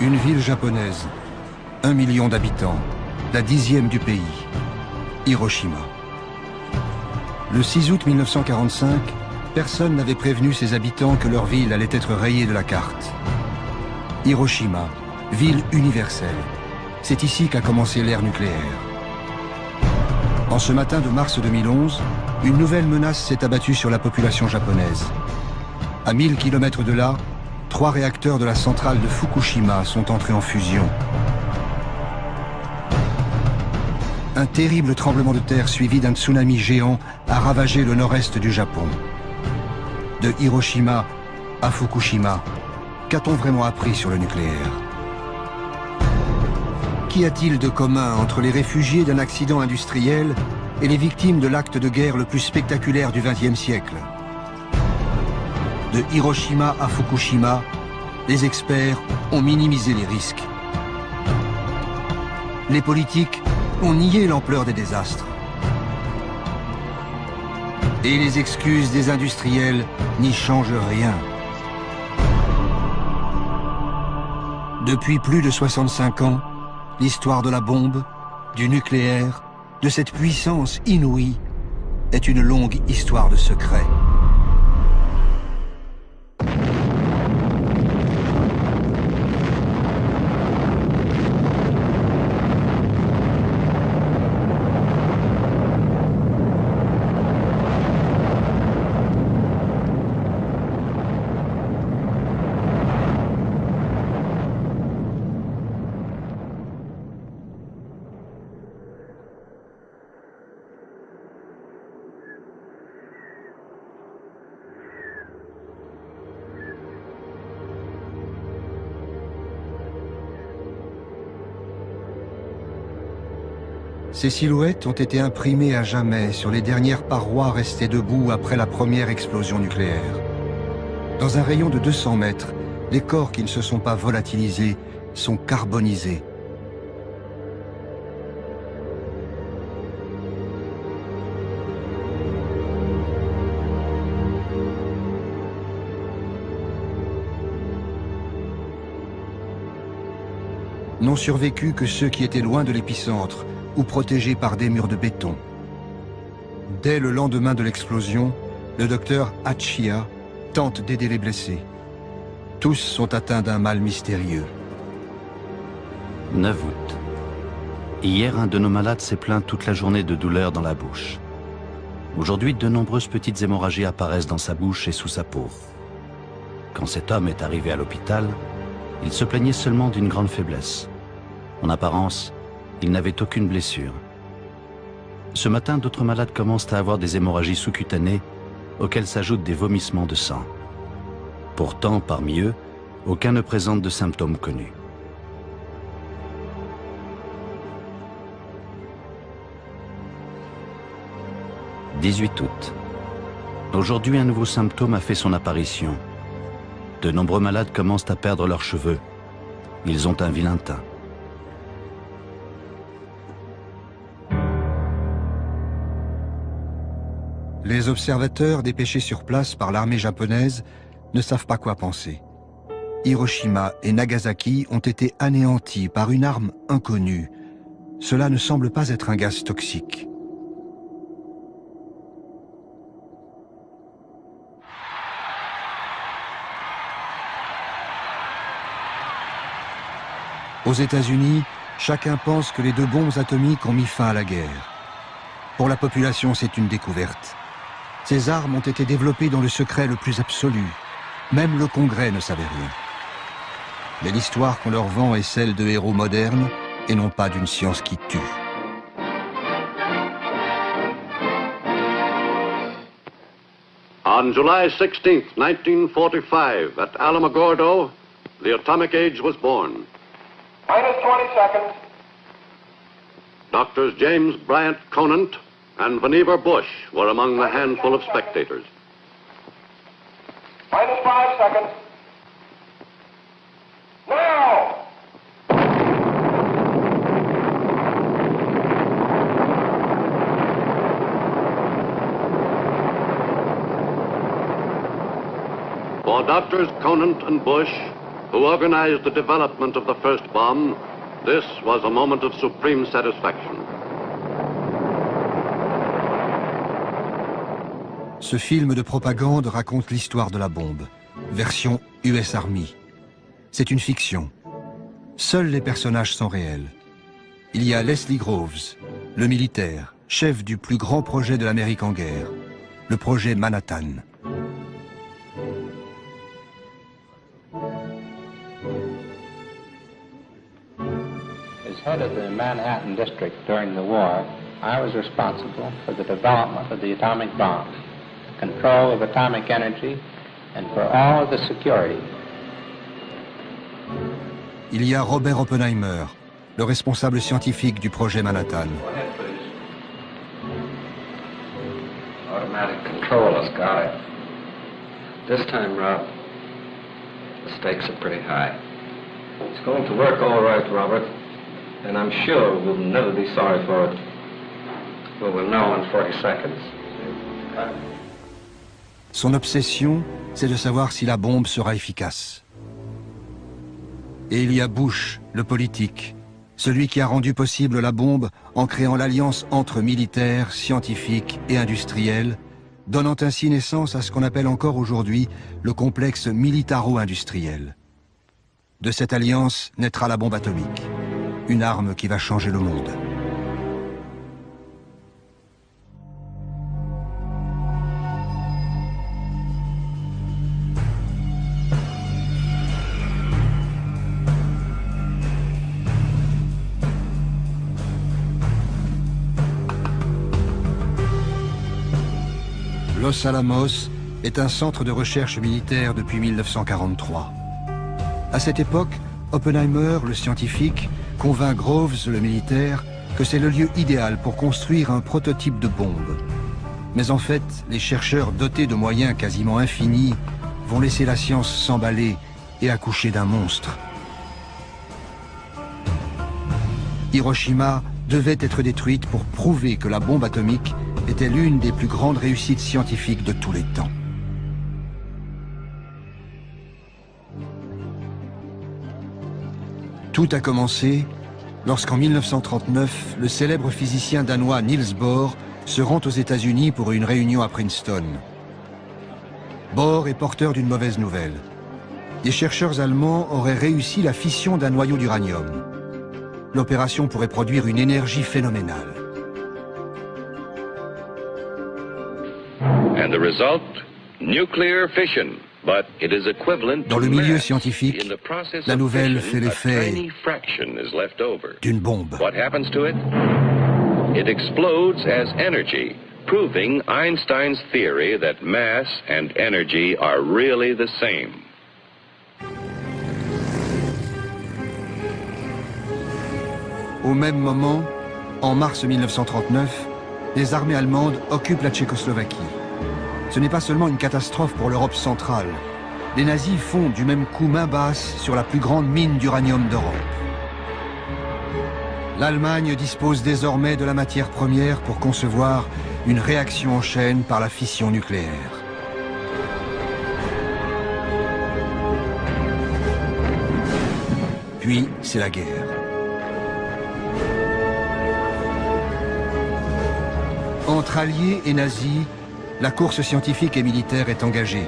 Une ville japonaise, 1 million d'habitants, la 10e du pays, Hiroshima. Le 6 août 1945, personne n'avait prévenu ses habitants que leur ville allait être rayée de la carte. Hiroshima, ville universelle. C'est ici qu'a commencé l'ère nucléaire. En ce matin de mars 2011, une nouvelle menace s'est abattue sur la population japonaise. À 1000 km de là, 3 réacteurs de la centrale de Fukushima sont entrés en fusion. Un terrible tremblement de terre suivi d'un tsunami géant a ravagé le nord-est du Japon. De Hiroshima à Fukushima, qu'a-t-on vraiment appris sur le nucléaire? Qu'y a-t-il de commun entre les réfugiés d'un accident industriel et les victimes de l'acte de guerre le plus spectaculaire du XXe siècle? De Hiroshima à Fukushima, les experts ont minimisé les risques. Les politiques ont nié l'ampleur des désastres. Et les excuses des industriels n'y changent rien. Depuis plus de 65 ans, l'histoire de la bombe, du nucléaire, de cette puissance inouïe, est une longue histoire de secrets. Ces silhouettes ont été imprimées à jamais sur les dernières parois restées debout après la première explosion nucléaire. Dans un rayon de 200 mètres, les corps qui ne se sont pas volatilisés sont carbonisés. N'ont survécu que ceux qui étaient loin de l'épicentre ou protégés par des murs de béton. Dès le lendemain de l'explosion, le docteur Hachiya tente d'aider les blessés. Tous sont atteints d'un mal mystérieux. 9 août. Hier, un de nos malades s'est plaint toute la journée de douleurs dans la bouche. Aujourd'hui, de nombreuses petites hémorragies apparaissent dans sa bouche et sous sa peau. Quand cet homme est arrivé à l'hôpital, il se plaignait seulement d'une grande faiblesse. En apparence, il n'avait aucune blessure. Ce matin, d'autres malades commencent à avoir des hémorragies sous-cutanées auxquelles s'ajoutent des vomissements de sang. Pourtant, parmi eux, aucun ne présente de symptômes connus. « 18 août. Aujourd'hui, un nouveau symptôme a fait son apparition. De nombreux malades commencent à perdre leurs cheveux. Ils ont un vilain teint. Les observateurs dépêchés sur place par l'armée japonaise ne savent pas quoi penser. Hiroshima et Nagasaki ont été anéantis par une arme inconnue. Cela ne semble pas être un gaz toxique. Aux États-Unis, chacun pense que les 2 bombes atomiques ont mis fin à la guerre. Pour la population, c'est une découverte. Ces armes ont été développées dans le secret le plus absolu. Même le Congrès ne savait rien. Mais l'histoire qu'on leur vend est celle de héros modernes et non pas d'une science qui tue. On July 16th, 1945, at Alamogordo, the atomic age was born. Minus 20 seconds. Doctors James Bryant Conant and Vannevar Bush were among the handful of spectators. Minus 5 seconds. Now! For Doctors Conant and Bush, who organized the development of the first bomb, this was a moment of supreme satisfaction. Ce film de propagande raconte l'histoire de la bombe, version US Army. C'est une fiction. Seuls les personnages sont réels. Il y a Leslie Groves, le militaire, chef du plus grand projet de l'Amérique en guerre, le projet Manhattan. As head of the Manhattan District during the war, I was responsible for the development of the atomic bomb, control of atomic energy, and for all of the security. Il y a Robert Oppenheimer, le responsable scientifique du projet Manhattan. Automatic control has got it. This time, Rob, the stakes are pretty high. It's going to work all right, Robert, and I'm sure we'll never be sorry for it. Well, we'll know in 40 seconds. Son obsession, c'est de savoir si la bombe sera efficace. Et il y a Bush, le politique, celui qui a rendu possible la bombe en créant l'alliance entre militaires, scientifiques et industriels, donnant ainsi naissance à ce qu'on appelle encore aujourd'hui le complexe militaro-industriel. De cette alliance naîtra la bombe atomique, une arme qui va changer le monde. Los Alamos est un centre de recherche militaire depuis 1943. À cette époque, Oppenheimer, le scientifique, convainc Groves, le militaire, que c'est le lieu idéal pour construire un prototype de bombe. Mais en fait, les chercheurs dotés de moyens quasiment infinis vont laisser la science s'emballer et accoucher d'un monstre. Hiroshima devait être détruite pour prouver que la bombe atomique était l'une des plus grandes réussites scientifiques de tous les temps. Tout a commencé lorsqu'en 1939, le célèbre physicien danois Niels Bohr se rend aux États-Unis pour une réunion à Princeton. Bohr est porteur d'une mauvaise nouvelle. Des chercheurs allemands auraient réussi la fission d'un noyau d'uranium. L'opération pourrait produire une énergie phénoménale. And the result, nuclear fission. But it is equivalent Dans le to milieu mass. scientifique, In the process la of nouvelle fission, fait l'effet a tiny fraction is left over. d'une bombe. What happens to it? It explodes as energy, proving Einstein's theory that mass and energy are really the same. Au même moment, en mars 1939, les armées allemandes occupent la Tchécoslovaquie. Ce n'est pas seulement une catastrophe pour l'Europe centrale. Les nazis font du même coup main basse sur la plus grande mine d'uranium d'Europe. L'Allemagne dispose désormais de la matière première pour concevoir une réaction en chaîne par la fission nucléaire. Puis, c'est la guerre. Entre alliés et nazis, la course scientifique et militaire est engagée.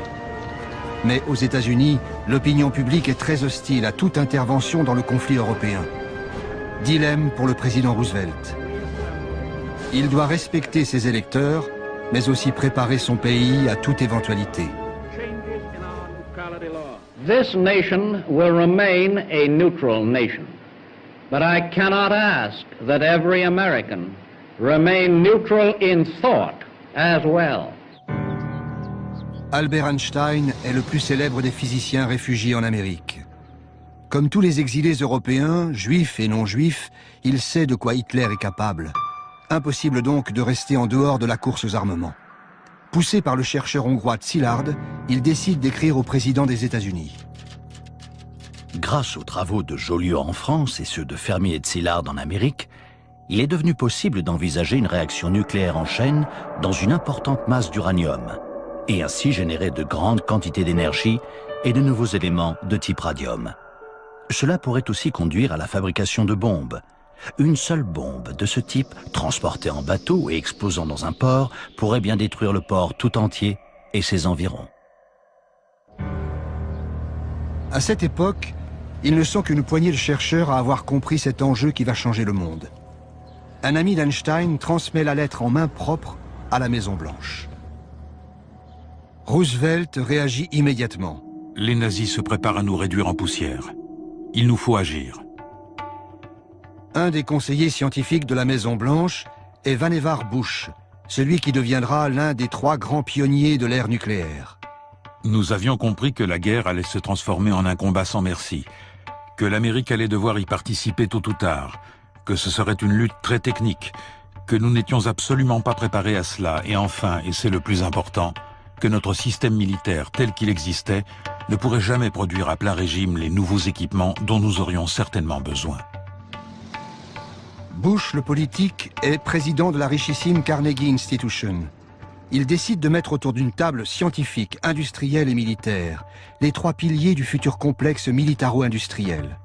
Mais aux États-Unis, l'opinion publique est très hostile à toute intervention dans le conflit européen. Dilemme pour le président Roosevelt. Il doit respecter ses électeurs, mais aussi préparer son pays à toute éventualité. This nation will remain a neutral nation, but I cannot ask that every American remain neutral in thought as well. Albert Einstein est le plus célèbre des physiciens réfugiés en Amérique. Comme tous les exilés européens, juifs et non-juifs, il sait de quoi Hitler est capable. Impossible donc de rester en dehors de la course aux armements. Poussé par le chercheur hongrois Szilard, il décide d'écrire au président des États-Unis. Grâce aux travaux de Joliot en France et ceux de Fermi et de Szilard en Amérique, il est devenu possible d'envisager une réaction nucléaire en chaîne dans une importante masse d'uranium, et ainsi générer de grandes quantités d'énergie et de nouveaux éléments de type radium. Cela pourrait aussi conduire à la fabrication de bombes. Une seule bombe de ce type, transportée en bateau et explosant dans un port, pourrait bien détruire le port tout entier et ses environs. À cette époque, ils ne sont qu'une poignée de chercheurs à avoir compris cet enjeu qui va changer le monde. Un ami d'Einstein transmet la lettre en main propre à la Maison-Blanche. Roosevelt réagit immédiatement. Les nazis se préparent à nous réduire en poussière. Il nous faut agir. Un des conseillers scientifiques de la Maison-Blanche est Vannevar Bush, celui qui deviendra l'un des 3 grands pionniers de l'ère nucléaire. Nous avions compris que la guerre allait se transformer en un combat sans merci, que l'Amérique allait devoir y participer tôt ou tard, que ce serait une lutte très technique, que nous n'étions absolument pas préparés à cela, et enfin, et c'est le plus important, que notre système militaire tel qu'il existait ne pourrait jamais produire à plein régime les nouveaux équipements dont nous aurions certainement besoin. Bush, le politique, est président de la richissime Carnegie Institution. Il décide de mettre autour d'une table scientifique, industrielle et militaire les 3 piliers du futur complexe militaro-industriel.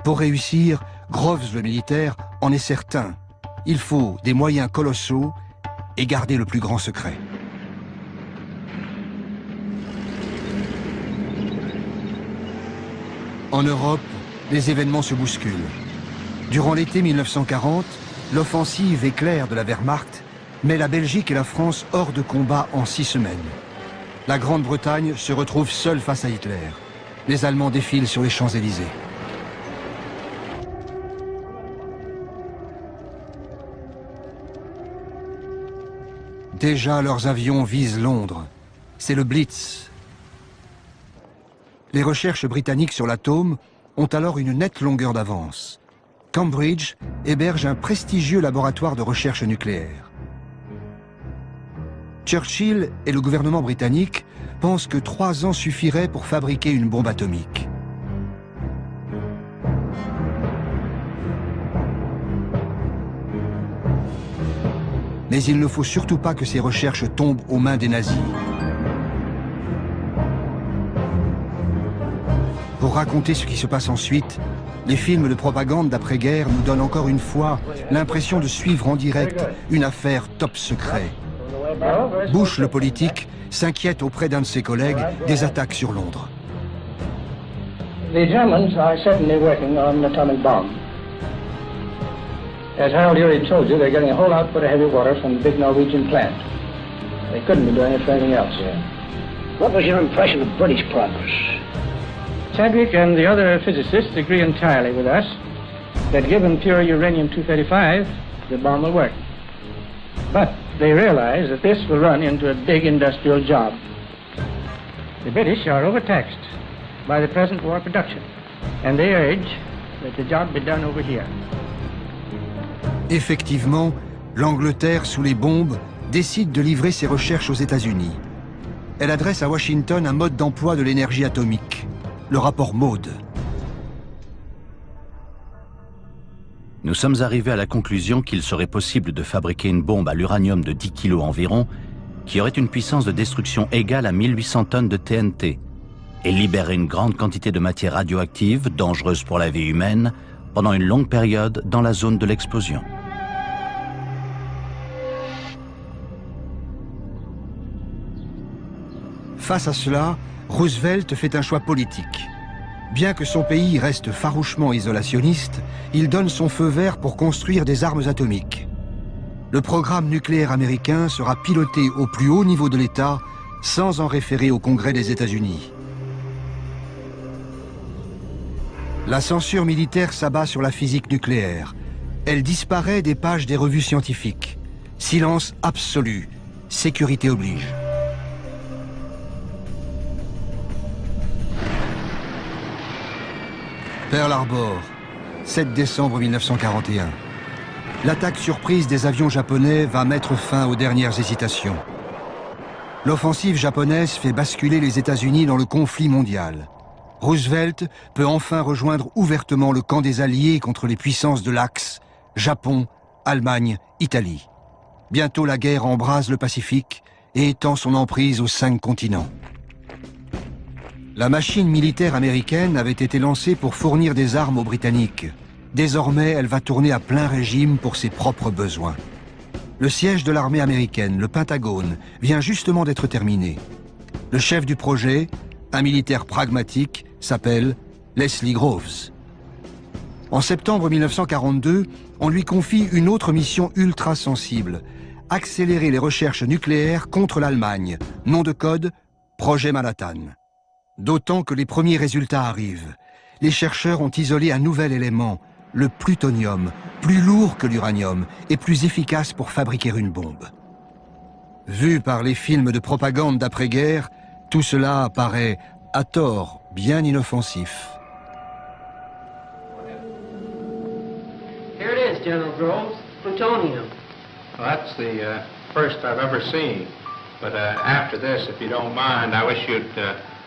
Pour réussir, Groves, le militaire, en est certain. Il faut des moyens colossaux et garder le plus grand secret. En Europe, les événements se bousculent. Durant l'été 1940, l'offensive éclair de la Wehrmacht met la Belgique et la France hors de combat en 6 semaines. La Grande-Bretagne se retrouve seule face à Hitler. Les Allemands défilent sur les Champs-Élysées. Déjà, leurs avions visent Londres. C'est le Blitz. Les recherches britanniques sur l'atome ont alors une nette longueur d'avance. Cambridge héberge un prestigieux laboratoire de recherche nucléaire. Churchill et le gouvernement britannique pensent que 3 ans suffiraient pour fabriquer une bombe atomique. Mais il ne faut surtout pas que ces recherches tombent aux mains des nazis. Pour raconter ce qui se passe ensuite, les films de propagande d'après-guerre nous donnent encore une fois l'impression de suivre en direct une affaire top secret. Bush, le politique, s'inquiète auprès d'un de ses collègues des attaques sur Londres. The Germans are certainly working on an atomic bomb. As Harold Urey told you, they're getting a whole output of heavy water from the big Norwegian plant. They couldn't be doing it for anything else here. What was your impression of British progress? Chadwick and the other physicists agree entirely with us that given pure uranium-235, the bomb will work. But they realize that this will run into a big industrial job. The British are overtaxed by the present war production, and they urge that the job be done over here. Effectivement, l'Angleterre, sous les bombes, décide de livrer ses recherches aux États-Unis. Elle adresse à Washington un mode d'emploi de l'énergie atomique, le rapport Maude. Nous sommes arrivés à la conclusion qu'il serait possible de fabriquer une bombe à l'uranium de 10 kg environ, qui aurait une puissance de destruction égale à 1800 tonnes de TNT, et libérer une grande quantité de matière radioactive, dangereuse pour la vie humaine, pendant une longue période dans la zone de l'explosion. Face à cela, Roosevelt fait un choix politique. Bien que son pays reste farouchement isolationniste, il donne son feu vert pour construire des armes atomiques. Le programme nucléaire américain sera piloté au plus haut niveau de l'État, sans en référer au Congrès des États-Unis. La censure militaire s'abat sur la physique nucléaire. Elle disparaît des pages des revues scientifiques. Silence absolu. Sécurité oblige. Pearl Harbor, 7 décembre 1941. L'attaque surprise des avions japonais va mettre fin aux dernières hésitations. L'offensive japonaise fait basculer les États-Unis dans le conflit mondial. Roosevelt peut enfin rejoindre ouvertement le camp des Alliés contre les puissances de l'Axe, Japon, Allemagne, Italie. Bientôt la guerre embrase le Pacifique et étend son emprise aux 5 continents. La machine militaire américaine avait été lancée pour fournir des armes aux Britanniques. Désormais, elle va tourner à plein régime pour ses propres besoins. Le siège de l'armée américaine, le Pentagone, vient justement d'être terminé. Le chef du projet, un militaire pragmatique, s'appelle Leslie Groves. En septembre 1942, on lui confie une autre mission ultra sensible, accélérer les recherches nucléaires contre l'Allemagne, nom de code, Projet Manhattan. D'autant que les premiers résultats arrivent. Les chercheurs ont isolé un nouvel élément, le plutonium, plus lourd que l'uranium et plus efficace pour fabriquer une bombe. Vu par les films de propagande d'après-guerre, tout cela paraît, à tort, bien inoffensif. Here it is, General Groves, plutonium. Well, that's the first I've ever seen. But after this, if you don't mind, I wish you'd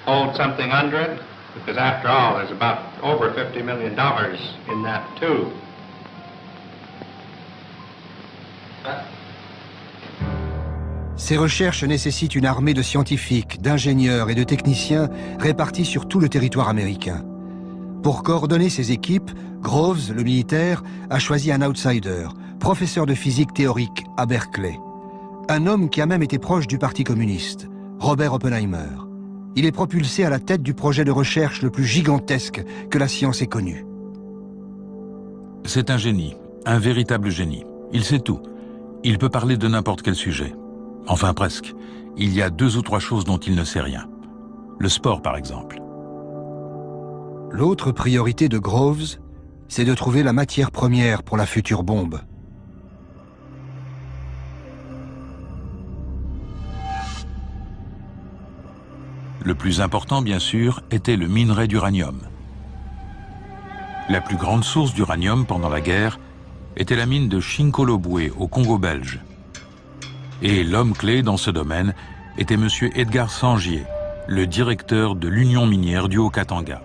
hold something under it, because after all, there's about over $50 million in that, too. Ces recherches nécessitent une armée de scientifiques, d'ingénieurs et de techniciens répartis sur tout le territoire américain. Pour coordonner ces équipes, Groves, le militaire, a choisi un outsider, professeur de physique théorique à Berkeley. Un homme qui a même été proche du Parti communiste, Robert Oppenheimer. Il est propulsé à la tête du projet de recherche le plus gigantesque que la science ait connu. C'est un génie, un véritable génie. Il sait tout. Il peut parler de n'importe quel sujet. Enfin presque. Il y a 2 ou 3 choses dont il ne sait rien. Le sport, par exemple. L'autre priorité de Groves, c'est de trouver la matière première pour la future bombe. Le plus important, bien sûr, était le minerai d'uranium. La plus grande source d'uranium pendant la guerre était la mine de Chinkolobwe, au Congo belge. Et l'homme clé dans ce domaine était M. Edgar Sangier, le directeur de l'Union minière du Haut-Katanga.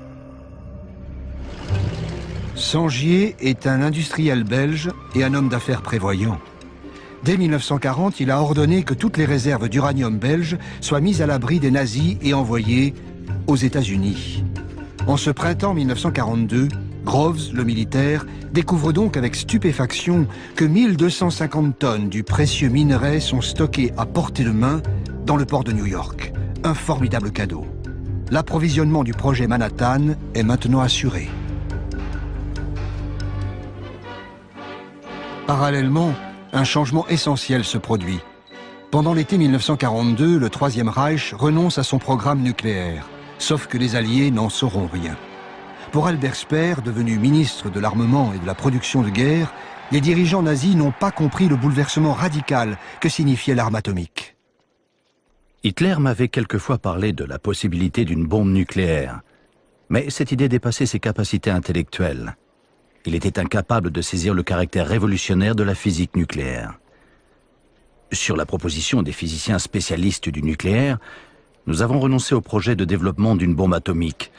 Sangier est un industriel belge et un homme d'affaires prévoyant. Dès 1940, il a ordonné que toutes les réserves d'uranium belges soient mises à l'abri des nazis et envoyées aux États-Unis. En ce printemps 1942, Groves, le militaire, découvre donc avec stupéfaction que 1250 tonnes du précieux minerai sont stockées à portée de main dans le port de New York. Un formidable cadeau. L'approvisionnement du projet Manhattan est maintenant assuré. Parallèlement, un changement essentiel se produit. Pendant l'été 1942, le Troisième Reich renonce à son programme nucléaire, sauf que les Alliés n'en sauront rien. Pour Albert Speer, devenu ministre de l'armement et de la production de guerre, les dirigeants nazis n'ont pas compris le bouleversement radical que signifiait l'arme atomique. Hitler m'avait quelquefois parlé de la possibilité d'une bombe nucléaire, mais cette idée dépassait ses capacités intellectuelles. Il était incapable de saisir le caractère révolutionnaire de la physique nucléaire. Sur la proposition des physiciens spécialistes du nucléaire, nous avons renoncé au projet de développement d'une bombe atomique.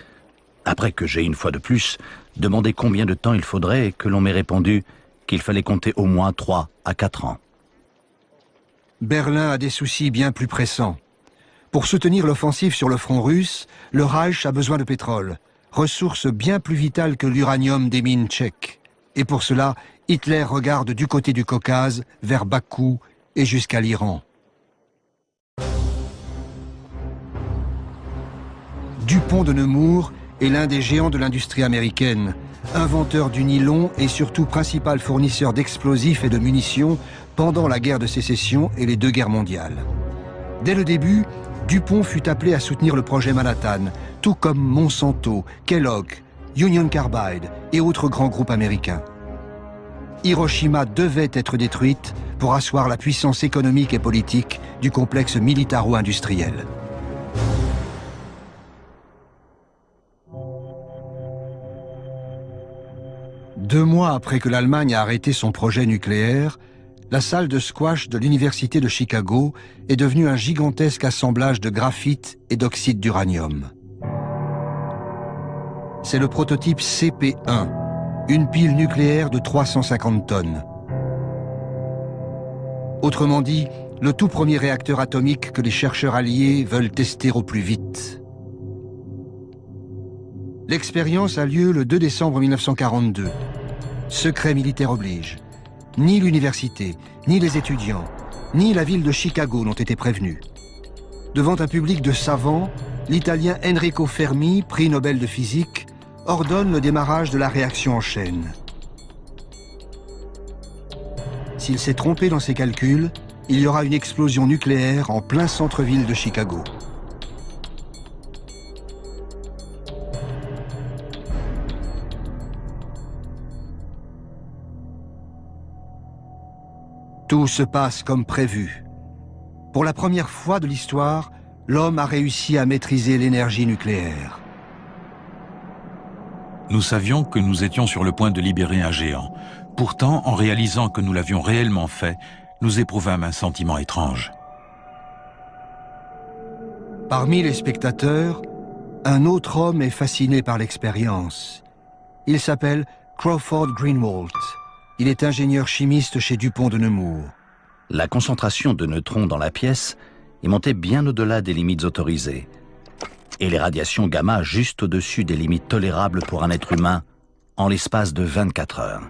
Après que j'ai, une fois de plus, demandé combien de temps il faudrait et que l'on m'ait répondu qu'il fallait compter au moins 3 à 4 ans. Berlin a des soucis bien plus pressants. Pour soutenir l'offensive sur le front russe, le Reich a besoin de pétrole, ressource bien plus vitale que l'uranium des mines tchèques. Et pour cela, Hitler regarde du côté du Caucase, vers Bakou et jusqu'à l'Iran. Dupont de Nemours est l'un des géants de l'industrie américaine, inventeur du nylon et surtout principal fournisseur d'explosifs et de munitions pendant la guerre de sécession et les 2 guerres mondiales. Dès le début, Dupont fut appelé à soutenir le projet Manhattan, tout comme Monsanto, Kellogg, Union Carbide et autres grands groupes américains. Hiroshima devait être détruite pour asseoir la puissance économique et politique du complexe militaro-industriel. Deux mois après que l'Allemagne a arrêté son projet nucléaire, la salle de squash de l'Université de Chicago est devenue un gigantesque assemblage de graphite et d'oxyde d'uranium. C'est le prototype CP1, une pile nucléaire de 350 tonnes. Autrement dit, le tout premier réacteur atomique que les chercheurs alliés veulent tester au plus vite. L'expérience a lieu le 2 décembre 1942. Secret militaire oblige. Ni l'université, ni les étudiants, ni la ville de Chicago n'ont été prévenus. Devant un public de savants, l'Italien Enrico Fermi, prix Nobel de physique, ordonne le démarrage de la réaction en chaîne. S'il s'est trompé dans ses calculs, il y aura une explosion nucléaire en plein centre-ville de Chicago. Tout se passe comme prévu. Pour la première fois de l'histoire, l'homme a réussi à maîtriser l'énergie nucléaire. Nous savions que nous étions sur le point de libérer un géant. Pourtant, en réalisant que nous l'avions réellement fait, nous éprouvâmes un sentiment étrange. Parmi les spectateurs, un autre homme est fasciné par l'expérience. Il s'appelle Crawford Greenwalt. Il est ingénieur chimiste chez Dupont de Nemours. La concentration de neutrons dans la pièce est montée bien au-delà des limites autorisées. Et les radiations gamma juste au-dessus des limites tolérables pour un être humain en l'espace de 24 heures.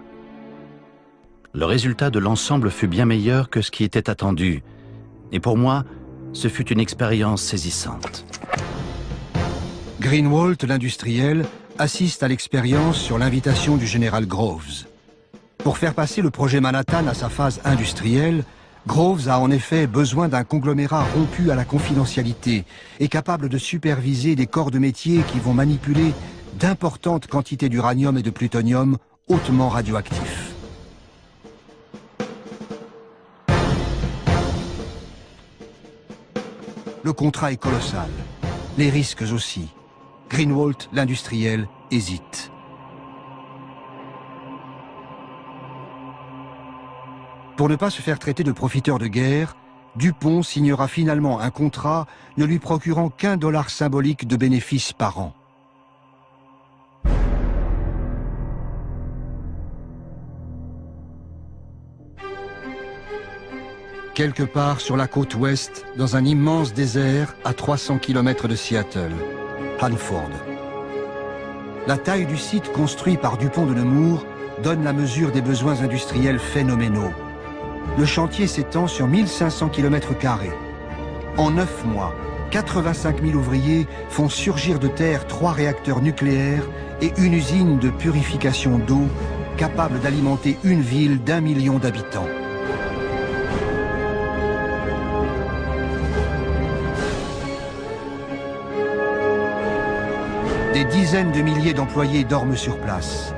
Le résultat de l'ensemble fut bien meilleur que ce qui était attendu. Et pour moi, ce fut une expérience saisissante. Greenwalt, l'industriel, assiste à l'expérience sur l'invitation du général Groves. Pour faire passer le projet Manhattan à sa phase industrielle, Groves a en effet besoin d'un conglomérat rompu à la confidentialité et capable de superviser des corps de métier qui vont manipuler d'importantes quantités d'uranium et de plutonium hautement radioactifs. Le contrat est colossal, les risques aussi. Greenwalt, l'industriel, hésite. Pour ne pas se faire traiter de profiteur de guerre, Dupont signera finalement un contrat ne lui procurant qu'1 dollar symbolique de bénéfices par an. Quelque part sur la côte ouest, dans un immense désert à 300 km de Seattle, Hanford. La taille du site construit par Dupont de Nemours donne la mesure des besoins industriels phénoménaux. Le chantier s'étend sur 1500 km². En 9 mois, 85 000 ouvriers font surgir de terre 3 réacteurs nucléaires et une usine de purification d'eau capable d'alimenter une ville d'1 million d'habitants. Des dizaines de milliers d'employés dorment sur place.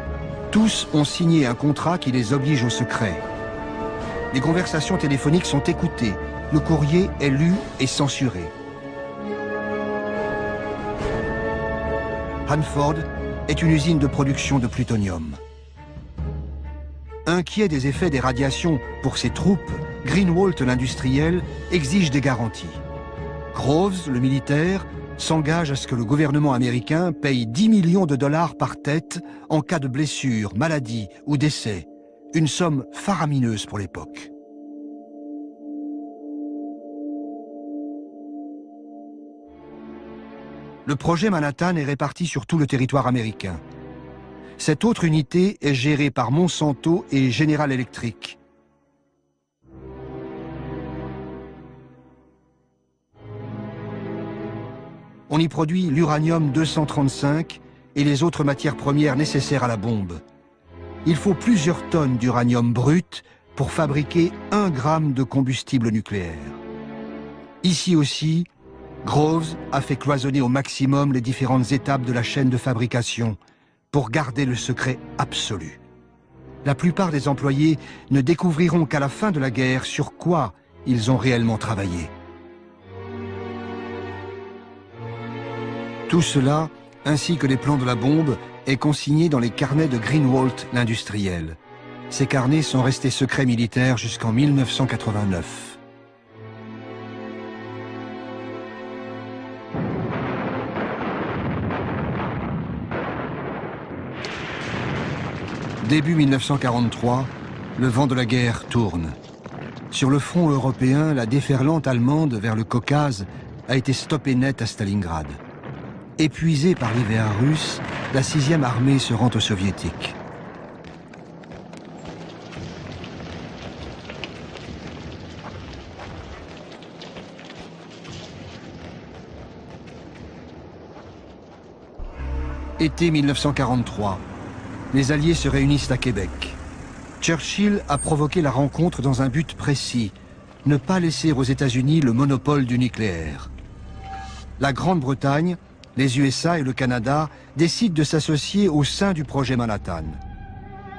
Tous ont signé un contrat qui les oblige au secret. Les conversations téléphoniques sont écoutées, le courrier est lu et censuré. Hanford est une usine de production de plutonium. Inquiet des effets des radiations pour ses troupes, Greenwalt, l'industriel, exige des garanties. Groves, le militaire, s'engage à ce que le gouvernement américain paye 10 millions de dollars par tête en cas de blessure, maladie ou décès. Une somme faramineuse pour l'époque. Le projet Manhattan est réparti sur tout le territoire américain. Cette autre unité est gérée par Monsanto et General Electric. On y produit l'uranium-235 et les autres matières premières nécessaires à la bombe. Il faut plusieurs tonnes d'uranium brut pour fabriquer 1 gramme de combustible nucléaire. Ici aussi, Groves a fait cloisonner au maximum les différentes étapes de la chaîne de fabrication pour garder le secret absolu. La plupart des employés ne découvriront qu'à la fin de la guerre sur quoi ils ont réellement travaillé. Tout cela, ainsi que les plans de la bombe, est consigné dans les carnets de Greenwalt, l'industriel. Ces carnets sont restés secrets militaires jusqu'en 1989. Début 1943, le vent de la guerre tourne. Sur le front européen, la déferlante allemande vers le Caucase a été stoppée net à Stalingrad. Épuisée par l'hiver russe, la 6e armée se rend aux soviétiques. Été 1943. Les Alliés se réunissent à Québec. Churchill a provoqué la rencontre dans un but précis, ne pas laisser aux États-Unis le monopole du nucléaire. La Grande-Bretagne, les USA et le Canada décident de s'associer au sein du projet Manhattan.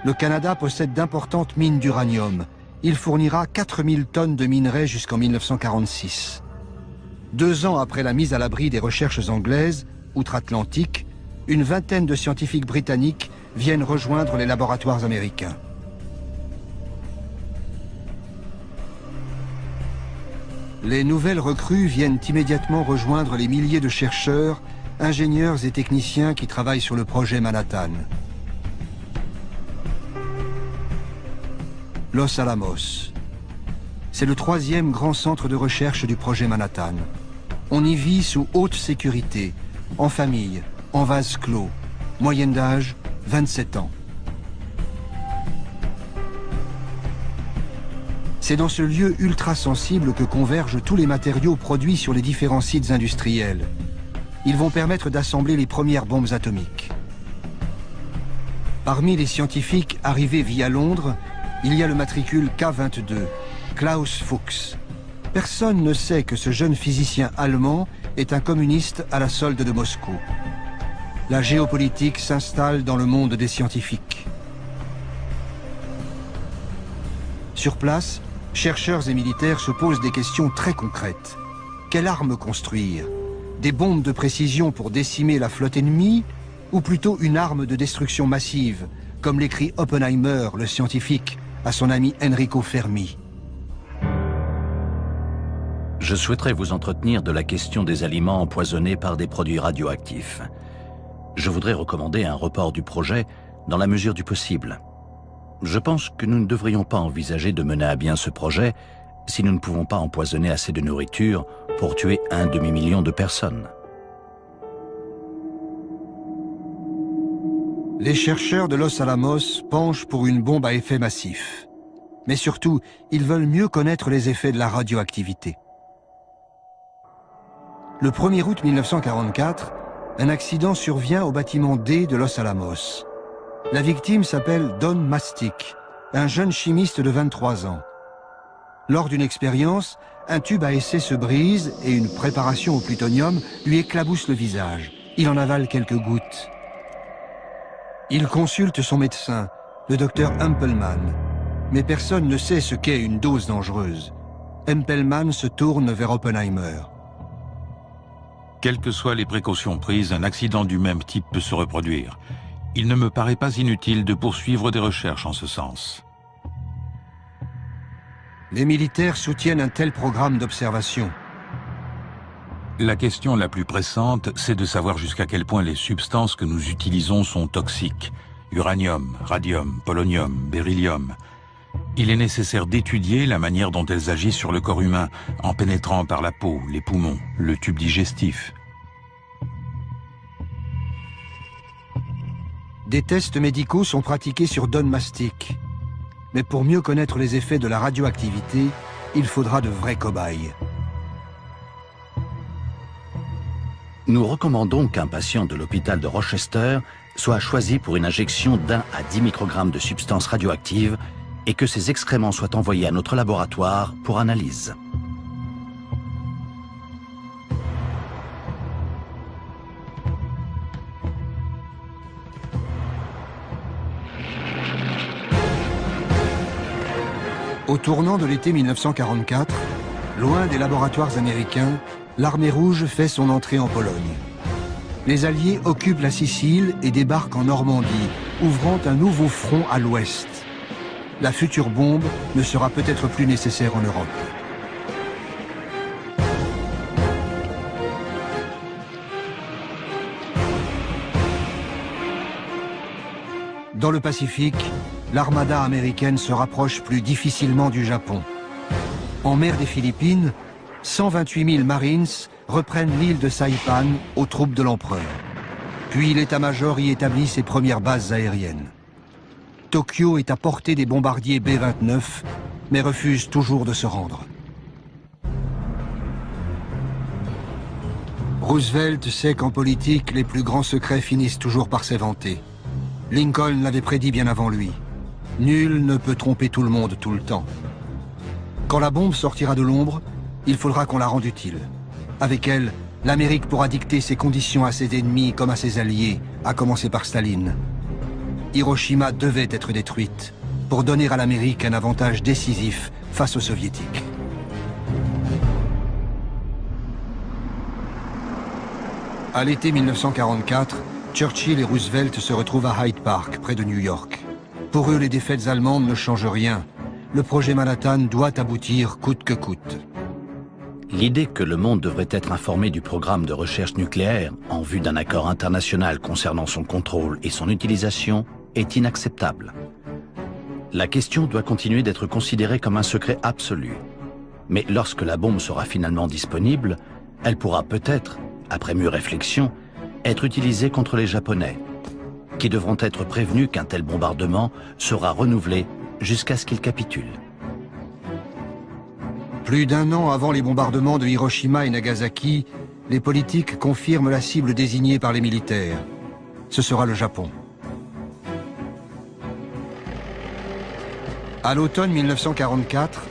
Le Canada possède d'importantes mines d'uranium. Il fournira 4000 tonnes de minerais jusqu'en 1946. 2 ans après la mise à l'abri des recherches anglaises, outre-Atlantique, une vingtaine de scientifiques britanniques viennent rejoindre les laboratoires américains. Les nouvelles recrues viennent immédiatement rejoindre les milliers de chercheurs, ingénieurs et techniciens qui travaillent sur le projet Manhattan. Los Alamos. C'est le 3e grand centre de recherche du projet Manhattan. On y vit sous haute sécurité, en famille, en vase clos. Moyenne d'âge, 27 ans. C'est dans ce lieu ultra sensible que convergent tous les matériaux produits sur les différents sites industriels. Ils vont permettre d'assembler les premières bombes atomiques. Parmi les scientifiques arrivés via Londres, il y a le matricule K22, Klaus Fuchs. Personne ne sait que ce jeune physicien allemand est un communiste à la solde de Moscou. La géopolitique s'installe dans le monde des scientifiques. Sur place, chercheurs et militaires se posent des questions très concrètes. Quelle arme construire? Des bombes de précision pour décimer la flotte ennemie? Ou plutôt une arme de destruction massive, comme l'écrit Oppenheimer, le scientifique, à son ami Enrico Fermi? Je souhaiterais vous entretenir de la question des aliments empoisonnés par des produits radioactifs. Je voudrais recommander un report du projet dans la mesure du possible. Je pense que nous ne devrions pas envisager de mener à bien ce projet si nous ne pouvons pas empoisonner assez de nourriture pour tuer 1 demi-million de personnes. Les chercheurs de Los Alamos penchent pour une bombe à effet massif. Mais surtout, ils veulent mieux connaître les effets de la radioactivité. Le 1er août 1944, un accident survient au bâtiment D de Los Alamos. La victime s'appelle Don Mastic, un jeune chimiste de 23 ans. Lors d'une expérience, un tube à essai se brise et une préparation au plutonium lui éclabousse le visage. Il en avale quelques gouttes. Il consulte son médecin, le docteur Hempelmann. Mais personne ne sait ce qu'est une dose dangereuse. Hempelmann se tourne vers Oppenheimer. Quelles que soient les précautions prises, un accident du même type peut se reproduire. Il ne me paraît pas inutile de poursuivre des recherches en ce sens. Les militaires soutiennent un tel programme d'observation. La question la plus pressante, c'est de savoir jusqu'à quel point les substances que nous utilisons sont toxiques. Uranium, radium, polonium, beryllium. Il est nécessaire d'étudier la manière dont elles agissent sur le corps humain, en pénétrant par la peau, les poumons, le tube digestif. Des tests médicaux sont pratiqués sur Don Mastic. Mais pour mieux connaître les effets de la radioactivité, il faudra de vrais cobayes. Nous recommandons qu'un patient de l'hôpital de Rochester soit choisi pour une injection d'1 à 10 microgrammes de substances radioactives et que ses excréments soient envoyés à notre laboratoire pour analyse. Au tournant de l'été 1944, loin des laboratoires américains, l'armée rouge fait son entrée en Pologne. Les Alliés occupent la Sicile et débarquent en Normandie, ouvrant un nouveau front à l'ouest. La future bombe ne sera peut-être plus nécessaire en Europe. Dans le Pacifique, l'armada américaine se rapproche plus difficilement du Japon. En mer des Philippines, 128 000 Marines reprennent l'île de Saipan aux troupes de l'empereur. Puis l'état-major y établit ses premières bases aériennes. Tokyo est à portée des bombardiers B-29, mais refuse toujours de se rendre. Roosevelt sait qu'en politique, les plus grands secrets finissent toujours par s'éventer. Lincoln l'avait prédit bien avant lui. Nul ne peut tromper tout le monde tout le temps. Quand la bombe sortira de l'ombre, il faudra qu'on la rende utile. Avec elle, l'Amérique pourra dicter ses conditions à ses ennemis comme à ses alliés, à commencer par Staline. Hiroshima devait être détruite pour donner à l'Amérique un avantage décisif face aux Soviétiques. À l'été 1944, Churchill et Roosevelt se retrouvent à Hyde Park, près de New York. Pour eux, les défaites allemandes ne changent rien. Le projet Manhattan doit aboutir coûte que coûte. L'idée que le monde devrait être informé du programme de recherche nucléaire en vue d'un accord international concernant son contrôle et son utilisation est inacceptable. La question doit continuer d'être considérée comme un secret absolu. Mais lorsque la bombe sera finalement disponible, elle pourra peut-être, après mûre réflexion, être utilisée contre les Japonais, qui devront être prévenus qu'un tel bombardement sera renouvelé jusqu'à ce qu'ils capitulent. Plus d'un an avant les bombardements de Hiroshima et Nagasaki, les politiques confirment la cible désignée par les militaires. Ce sera le Japon. À l'automne 1944,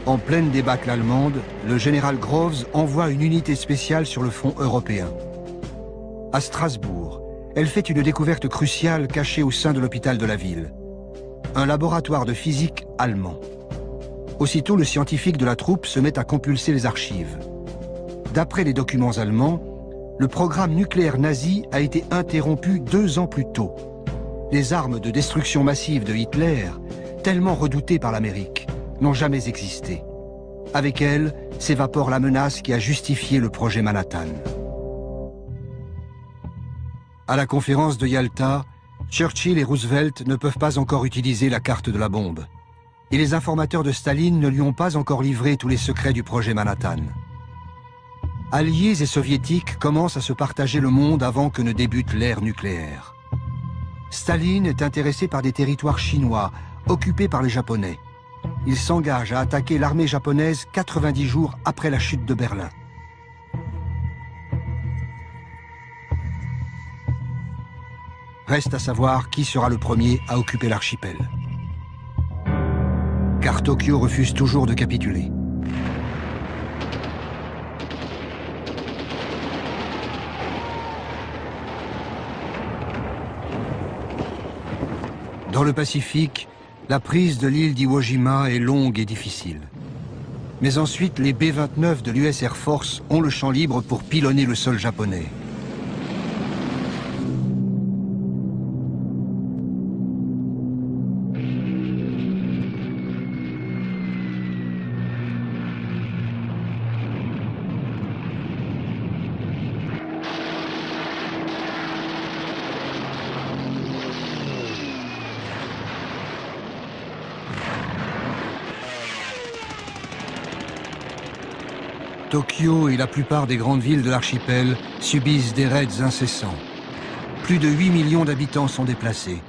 en pleine débâcle allemande, le général Groves envoie une unité spéciale sur le front européen. À Strasbourg, elle fait une découverte cruciale cachée au sein de l'hôpital de la ville. Un laboratoire de physique allemand. Aussitôt, le scientifique de la troupe se met à compulser les archives. D'après les documents allemands, le programme nucléaire nazi a été interrompu 2 ans plus tôt. Les armes de destruction massive de Hitler, tellement redoutées par l'Amérique, n'ont jamais existé. Avec elles, s'évapore la menace qui a justifié le projet Manhattan. À la conférence de Yalta, Churchill et Roosevelt ne peuvent pas encore utiliser la carte de la bombe. Et les informateurs de Staline ne lui ont pas encore livré tous les secrets du projet Manhattan. Alliés et soviétiques commencent à se partager le monde avant que ne débute l'ère nucléaire. Staline est intéressé par des territoires chinois, occupés par les Japonais. Il s'engage à attaquer l'armée japonaise 90 jours après la chute de Berlin. Reste à savoir qui sera le premier à occuper l'archipel. Car Tokyo refuse toujours de capituler. Dans le Pacifique, la prise de l'île d'Iwo Jima est longue et difficile. Mais ensuite, les B-29 de l'US Air Force ont le champ libre pour pilonner le sol japonais. Tokyo et la plupart des grandes villes de l'archipel subissent des raids incessants. Plus de 8 millions d'habitants sont déplacés.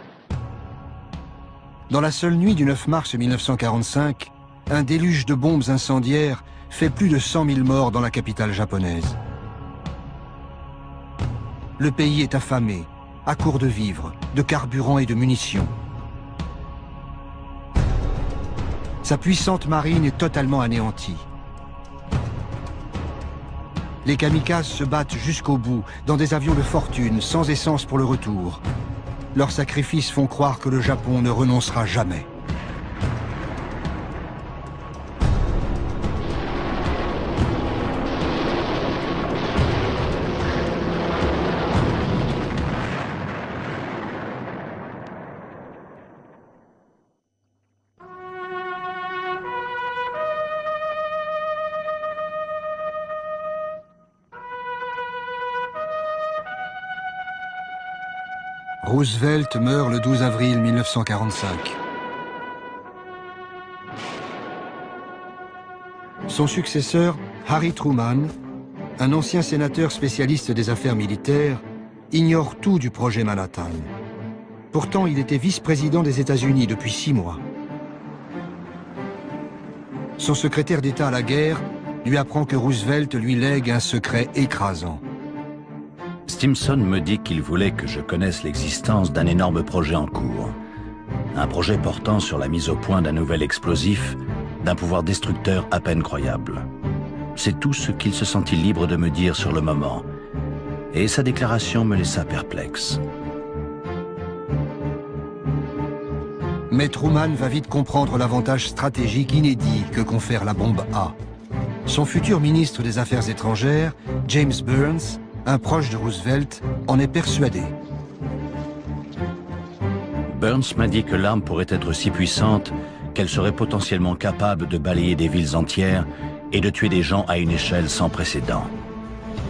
Dans la seule nuit du 9 mars 1945, un déluge de bombes incendiaires fait plus de 100 000 morts dans la capitale japonaise. Le pays est affamé, à court de vivres, de carburant et de munitions. Sa puissante marine est totalement anéantie. Les kamikazes se battent jusqu'au bout, dans des avions de fortune, sans essence pour le retour. Leurs sacrifices font croire que le Japon ne renoncera jamais. Roosevelt meurt le 12 avril 1945. Son successeur, Harry Truman, un ancien sénateur spécialiste des affaires militaires, ignore tout du projet Manhattan. Pourtant, il était vice-président des États-Unis depuis 6 mois. Son secrétaire d'État à la guerre lui apprend que Roosevelt lui lègue un secret écrasant. Stimson me dit qu'il voulait que je connaisse l'existence d'un énorme projet en cours. Un projet portant sur la mise au point d'un nouvel explosif, d'un pouvoir destructeur à peine croyable. C'est tout ce qu'il se sentit libre de me dire sur le moment. Et sa déclaration me laissa perplexe. Mais Truman va vite comprendre l'avantage stratégique inédit que confère la bombe A. Son futur ministre des Affaires étrangères, James Burns, un proche de Roosevelt, en est persuadé. Burns m'a dit que l'arme pourrait être si puissante qu'elle serait potentiellement capable de balayer des villes entières et de tuer des gens à une échelle sans précédent.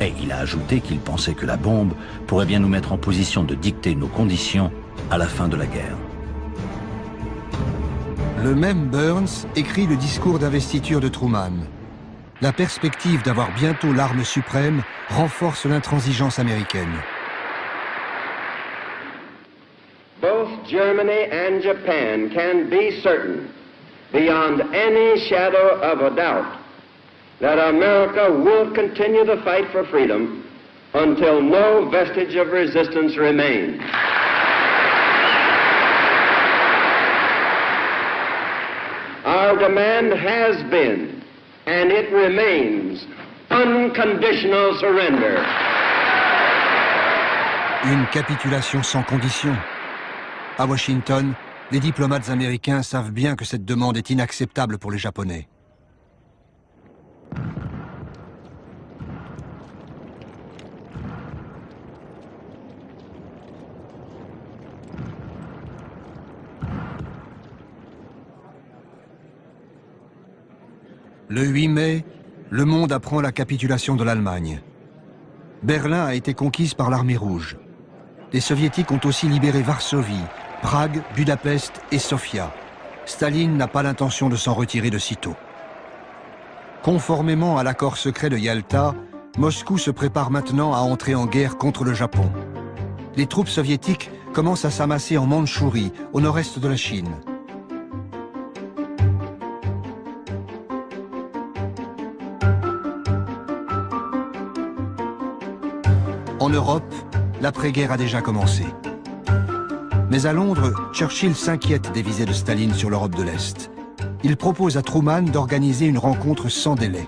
Et il a ajouté qu'il pensait que la bombe pourrait bien nous mettre en position de dicter nos conditions à la fin de la guerre. Le même Burns écrit le discours d'investiture de Truman. La perspective d'avoir bientôt l'arme suprême renforce l'intransigeance américaine. Both Germany and Japan can be certain, beyond any shadow of a doubt, that America will continue the fight for freedom until no vestige of resistance remains. Our demand has been, and it remains, unconditional surrender. Une capitulation sans condition. À Washington, les diplomates américains savent bien que cette demande est inacceptable pour les Japonais. Le 8 mai, le monde apprend la capitulation de l'Allemagne. Berlin a été conquise par l'armée rouge. Les soviétiques ont aussi libéré Varsovie, Prague, Budapest et Sofia. Staline n'a pas l'intention de s'en retirer de sitôt. Conformément à l'accord secret de Yalta, Moscou se prépare maintenant à entrer en guerre contre le Japon. Les troupes soviétiques commencent à s'amasser en Mandchourie, au nord-est de la Chine. En Europe, l'après-guerre a déjà commencé. Mais à Londres, Churchill s'inquiète des visées de Staline sur l'Europe de l'Est. Il propose à Truman d'organiser une rencontre sans délai.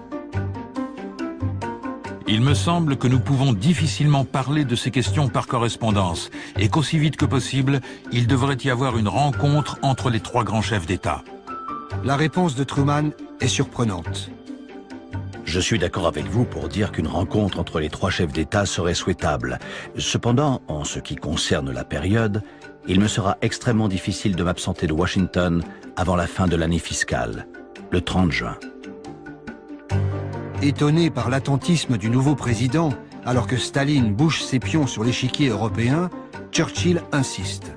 Il me semble que nous pouvons difficilement parler de ces questions par correspondance et qu'aussi vite que possible, il devrait y avoir une rencontre entre les 3 grands chefs d'État. La réponse de Truman est surprenante. Je suis d'accord avec vous pour dire qu'une rencontre entre les 3 chefs d'État serait souhaitable. Cependant, en ce qui concerne la période, il me sera extrêmement difficile de m'absenter de Washington avant la fin de l'année fiscale, le 30 juin. Étonné par l'attentisme du nouveau président, alors que Staline bouge ses pions sur l'échiquier européen, Churchill insiste.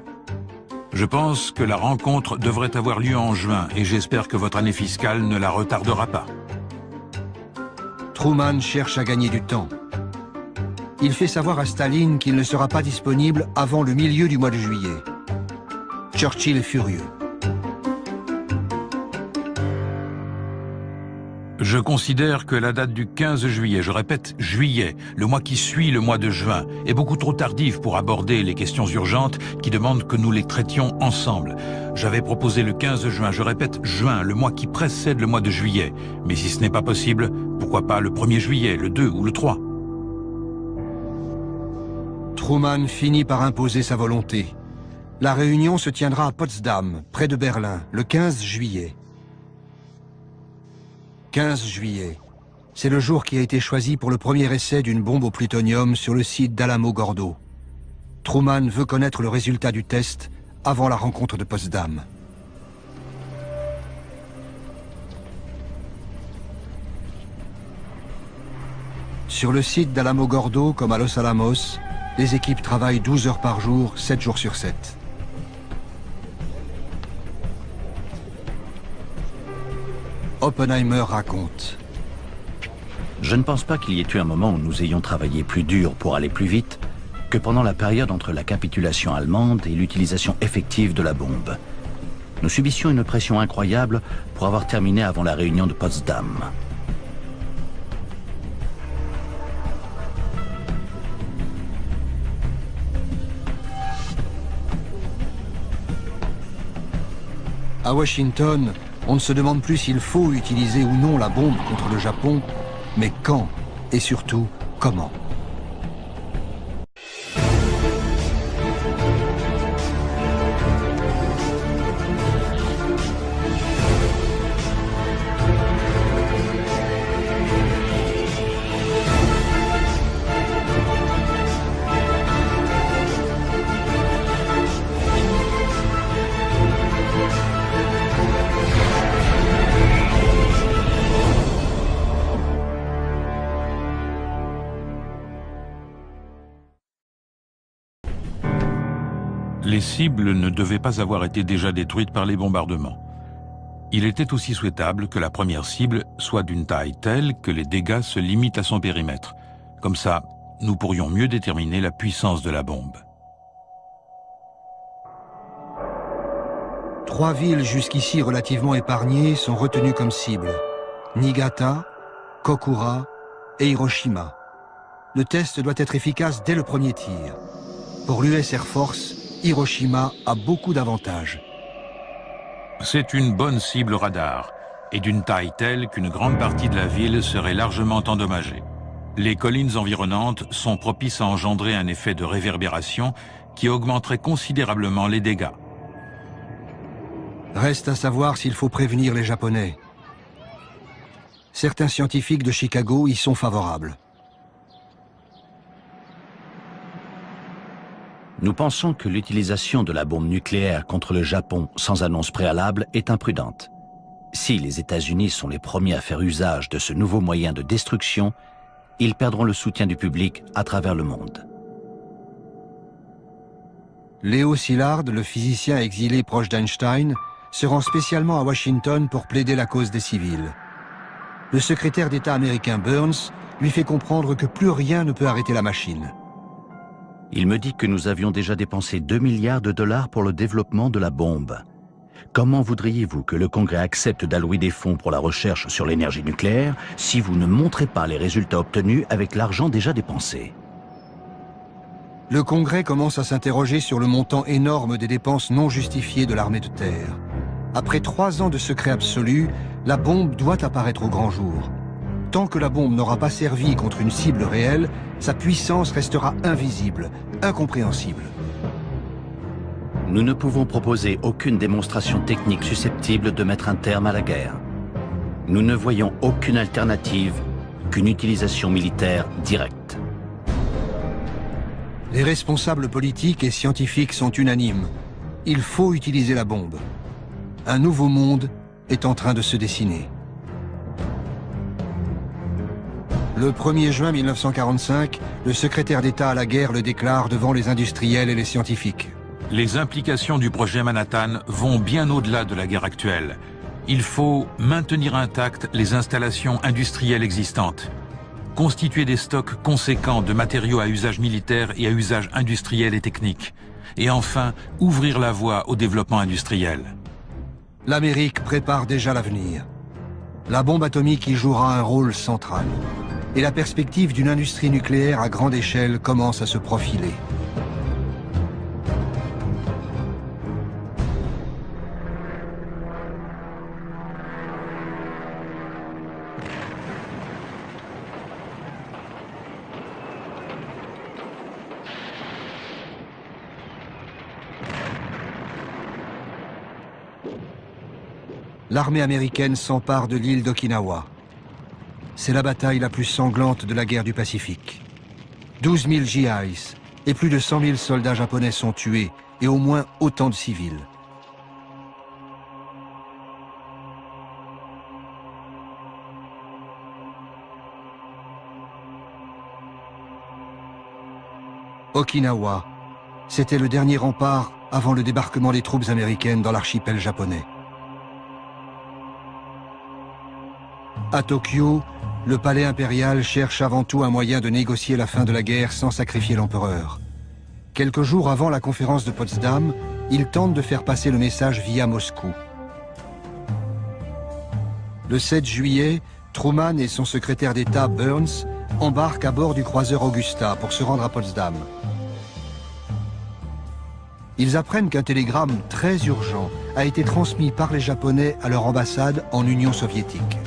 Je pense que la rencontre devrait avoir lieu en juin et j'espère que votre année fiscale ne la retardera pas. Truman cherche à gagner du temps. Il fait savoir à Staline qu'il ne sera pas disponible avant le milieu du mois de juillet. Churchill est furieux. Je considère que la date du 15 juillet, je répète juillet, le mois qui suit le mois de juin, est beaucoup trop tardive pour aborder les questions urgentes qui demandent que nous les traitions ensemble. J'avais proposé le 15 juin, je répète juin, le mois qui précède le mois de juillet. Mais si ce n'est pas possible, pourquoi pas le 1er juillet, le 2 ou le 3 ? Truman finit par imposer sa volonté. La réunion se tiendra à Potsdam, près de Berlin, le 15 juillet. 15 juillet. C'est le jour qui a été choisi pour le premier essai d'une bombe au plutonium sur le site d'Alamo-Gordo. Truman veut connaître le résultat du test avant la rencontre de Potsdam. Sur le site d'Alamo-Gordo, comme à Los Alamos, les équipes travaillent 12 heures par jour, 7 jours sur 7. Oppenheimer raconte. Je ne pense pas qu'il y ait eu un moment où nous ayons travaillé plus dur pour aller plus vite que pendant la période entre la capitulation allemande et l'utilisation effective de la bombe. Nous subissions une pression incroyable pour avoir terminé avant la réunion de Potsdam. À Washington, on ne se demande plus s'il faut utiliser ou non la bombe contre le Japon, mais quand et surtout comment. Les cibles ne devaient pas avoir été déjà détruites par les bombardements. Il était aussi souhaitable que la première cible soit d'une taille telle que les dégâts se limitent à son périmètre. Comme ça, nous pourrions mieux déterminer la puissance de la bombe. 3 villes jusqu'ici relativement épargnées sont retenues comme cibles. Niigata, Kokura et Hiroshima. Le test doit être efficace dès le premier tir. Pour l'US Air Force, Hiroshima a beaucoup d'avantages. C'est une bonne cible radar, et d'une taille telle qu'une grande partie de la ville serait largement endommagée. Les collines environnantes sont propices à engendrer un effet de réverbération qui augmenterait considérablement les dégâts. Reste à savoir s'il faut prévenir les Japonais. Certains scientifiques de Chicago y sont favorables. Nous pensons que l'utilisation de la bombe nucléaire contre le Japon sans annonce préalable est imprudente. Si les États-Unis sont les premiers à faire usage de ce nouveau moyen de destruction, ils perdront le soutien du public à travers le monde. Léo Szilard, le physicien exilé proche d'Einstein, se rend spécialement à Washington pour plaider la cause des civils. Le secrétaire d'État américain Burns lui fait comprendre que plus rien ne peut arrêter la machine. Il me dit que nous avions déjà dépensé 2 milliards de dollars pour le développement de la bombe. Comment voudriez-vous que le Congrès accepte d'allouer des fonds pour la recherche sur l'énergie nucléaire si vous ne montrez pas les résultats obtenus avec l'argent déjà dépensé? Le Congrès commence à s'interroger sur le montant énorme des dépenses non justifiées de l'armée de terre. Après 3 ans de secret absolu, la bombe doit apparaître au grand jour. Tant que la bombe n'aura pas servi contre une cible réelle, sa puissance restera invisible, incompréhensible. Nous ne pouvons proposer aucune démonstration technique susceptible de mettre un terme à la guerre. Nous ne voyons aucune alternative qu'une utilisation militaire directe. Les responsables politiques et scientifiques sont unanimes. Il faut utiliser la bombe. Un nouveau monde est en train de se dessiner. Le 1er juin 1945, le secrétaire d'État à la guerre le déclare devant les industriels et les scientifiques. Les implications du projet Manhattan vont bien au-delà de la guerre actuelle. Il faut maintenir intactes les installations industrielles existantes, constituer des stocks conséquents de matériaux à usage militaire et à usage industriel et technique, et enfin ouvrir la voie au développement industriel. L'Amérique prépare déjà l'avenir. La bombe atomique y jouera un rôle central. Et la perspective d'une industrie nucléaire à grande échelle commence à se profiler. L'armée américaine s'empare de l'île d'Okinawa. C'est la bataille la plus sanglante de la guerre du Pacifique. 12 000 GIs et plus de 100 000 soldats japonais sont tués et au moins autant de civils. Okinawa, c'était le dernier rempart avant le débarquement des troupes américaines dans l'archipel japonais. À Tokyo, le palais impérial cherche avant tout un moyen de négocier la fin de la guerre sans sacrifier l'empereur. Quelques jours avant la conférence de Potsdam, il tente de faire passer le message via Moscou. Le 7 juillet, Truman et son secrétaire d'État Burns embarquent à bord du croiseur Augusta pour se rendre à Potsdam. Ils apprennent qu'un télégramme très urgent a été transmis par les Japonais à leur ambassade en Union soviétique.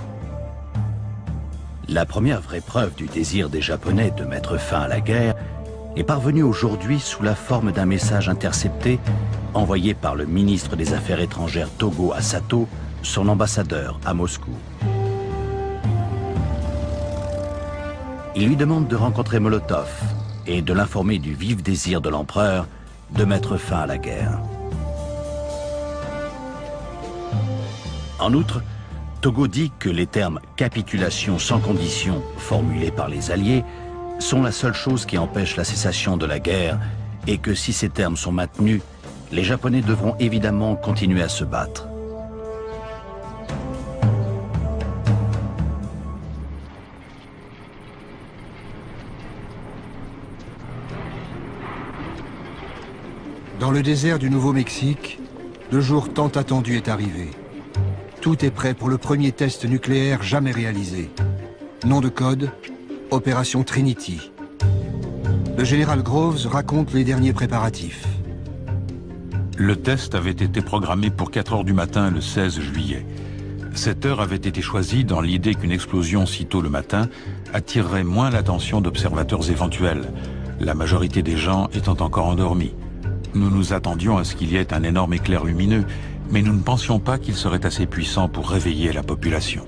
La première vraie preuve du désir des Japonais de mettre fin à la guerre est parvenue aujourd'hui sous la forme d'un message intercepté envoyé par le ministre des Affaires étrangères Togo à Sato, son ambassadeur à Moscou. Il lui demande de rencontrer Molotov et de l'informer du vif désir de l'empereur de mettre fin à la guerre. En outre, Togo dit que les termes « capitulation sans condition » formulés par les Alliés sont la seule chose qui empêche la cessation de la guerre et que si ces termes sont maintenus, les Japonais devront évidemment continuer à se battre. Dans le désert du Nouveau-Mexique, le jour tant attendu est arrivé. Tout est prêt pour le premier test nucléaire jamais réalisé. Nom de code, Opération Trinity. Le général Groves raconte les derniers préparatifs. Le test avait été programmé pour 4 heures du matin le 16 juillet. Cette heure avait été choisie dans l'idée qu'une explosion si tôt le matin attirerait moins l'attention d'observateurs éventuels, la majorité des gens étant encore endormis. Nous nous attendions à ce qu'il y ait un énorme éclair lumineux, mais nous ne pensions pas qu'il serait assez puissant pour réveiller la population.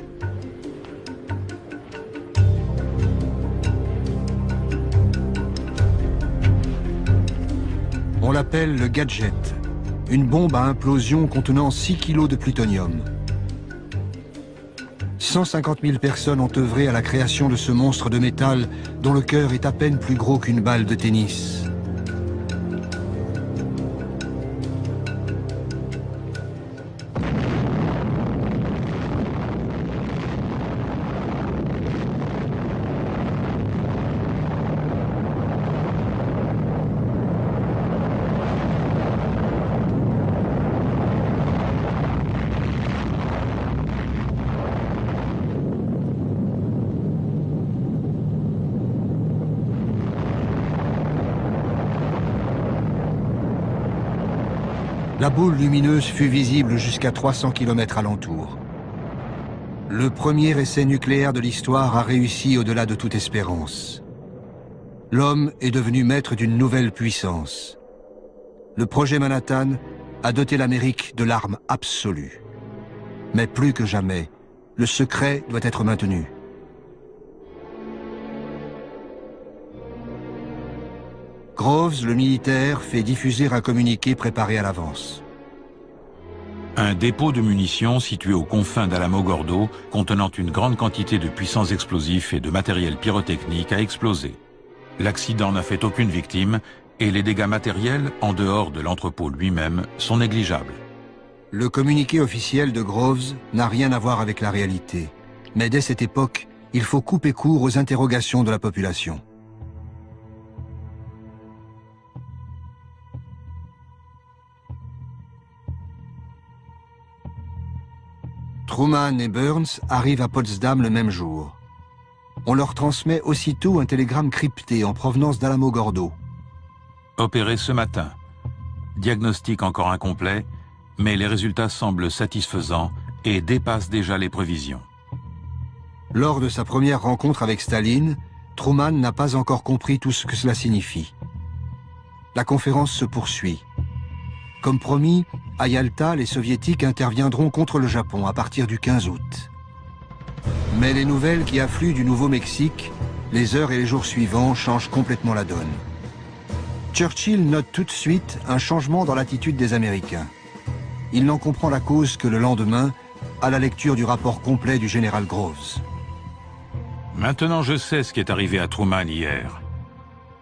On l'appelle le gadget, une bombe à implosion contenant 6 kilos de plutonium. 150 000 personnes ont œuvré à la création de ce monstre de métal dont le cœur est à peine plus gros qu'une balle de tennis. La boule lumineuse fut visible jusqu'à 300 km alentour. Le premier essai nucléaire de l'histoire a réussi au-delà de toute espérance. L'homme est devenu maître d'une nouvelle puissance. Le projet Manhattan a doté l'Amérique de l'arme absolue. Mais plus que jamais, le secret doit être maintenu. Groves, le militaire, fait diffuser un communiqué préparé à l'avance. Un dépôt de munitions situé aux confins d'Alamogordo, contenant une grande quantité de puissants explosifs et de matériel pyrotechnique, a explosé. L'accident n'a fait aucune victime et les dégâts matériels, en dehors de l'entrepôt lui-même, sont négligeables. Le communiqué officiel de Groves n'a rien à voir avec la réalité. Mais dès cette époque, il faut couper court aux interrogations de la population. Truman et Burns arrivent à Potsdam le même jour. On leur transmet aussitôt un télégramme crypté en provenance d'Alamogordo. Opéré ce matin. Diagnostic encore incomplet, mais les résultats semblent satisfaisants et dépassent déjà les prévisions. Lors de sa première rencontre avec Staline, Truman n'a pas encore compris tout ce que cela signifie. La conférence se poursuit. Comme promis, à Yalta, les Soviétiques interviendront contre le Japon à partir du 15 août. Mais les nouvelles qui affluent du Nouveau-Mexique, les heures et les jours suivants changent complètement la donne. Churchill note tout de suite un changement dans l'attitude des Américains. Il n'en comprend la cause que le lendemain, à la lecture du rapport complet du général Groves. Maintenant, je sais ce qui est arrivé à Truman hier.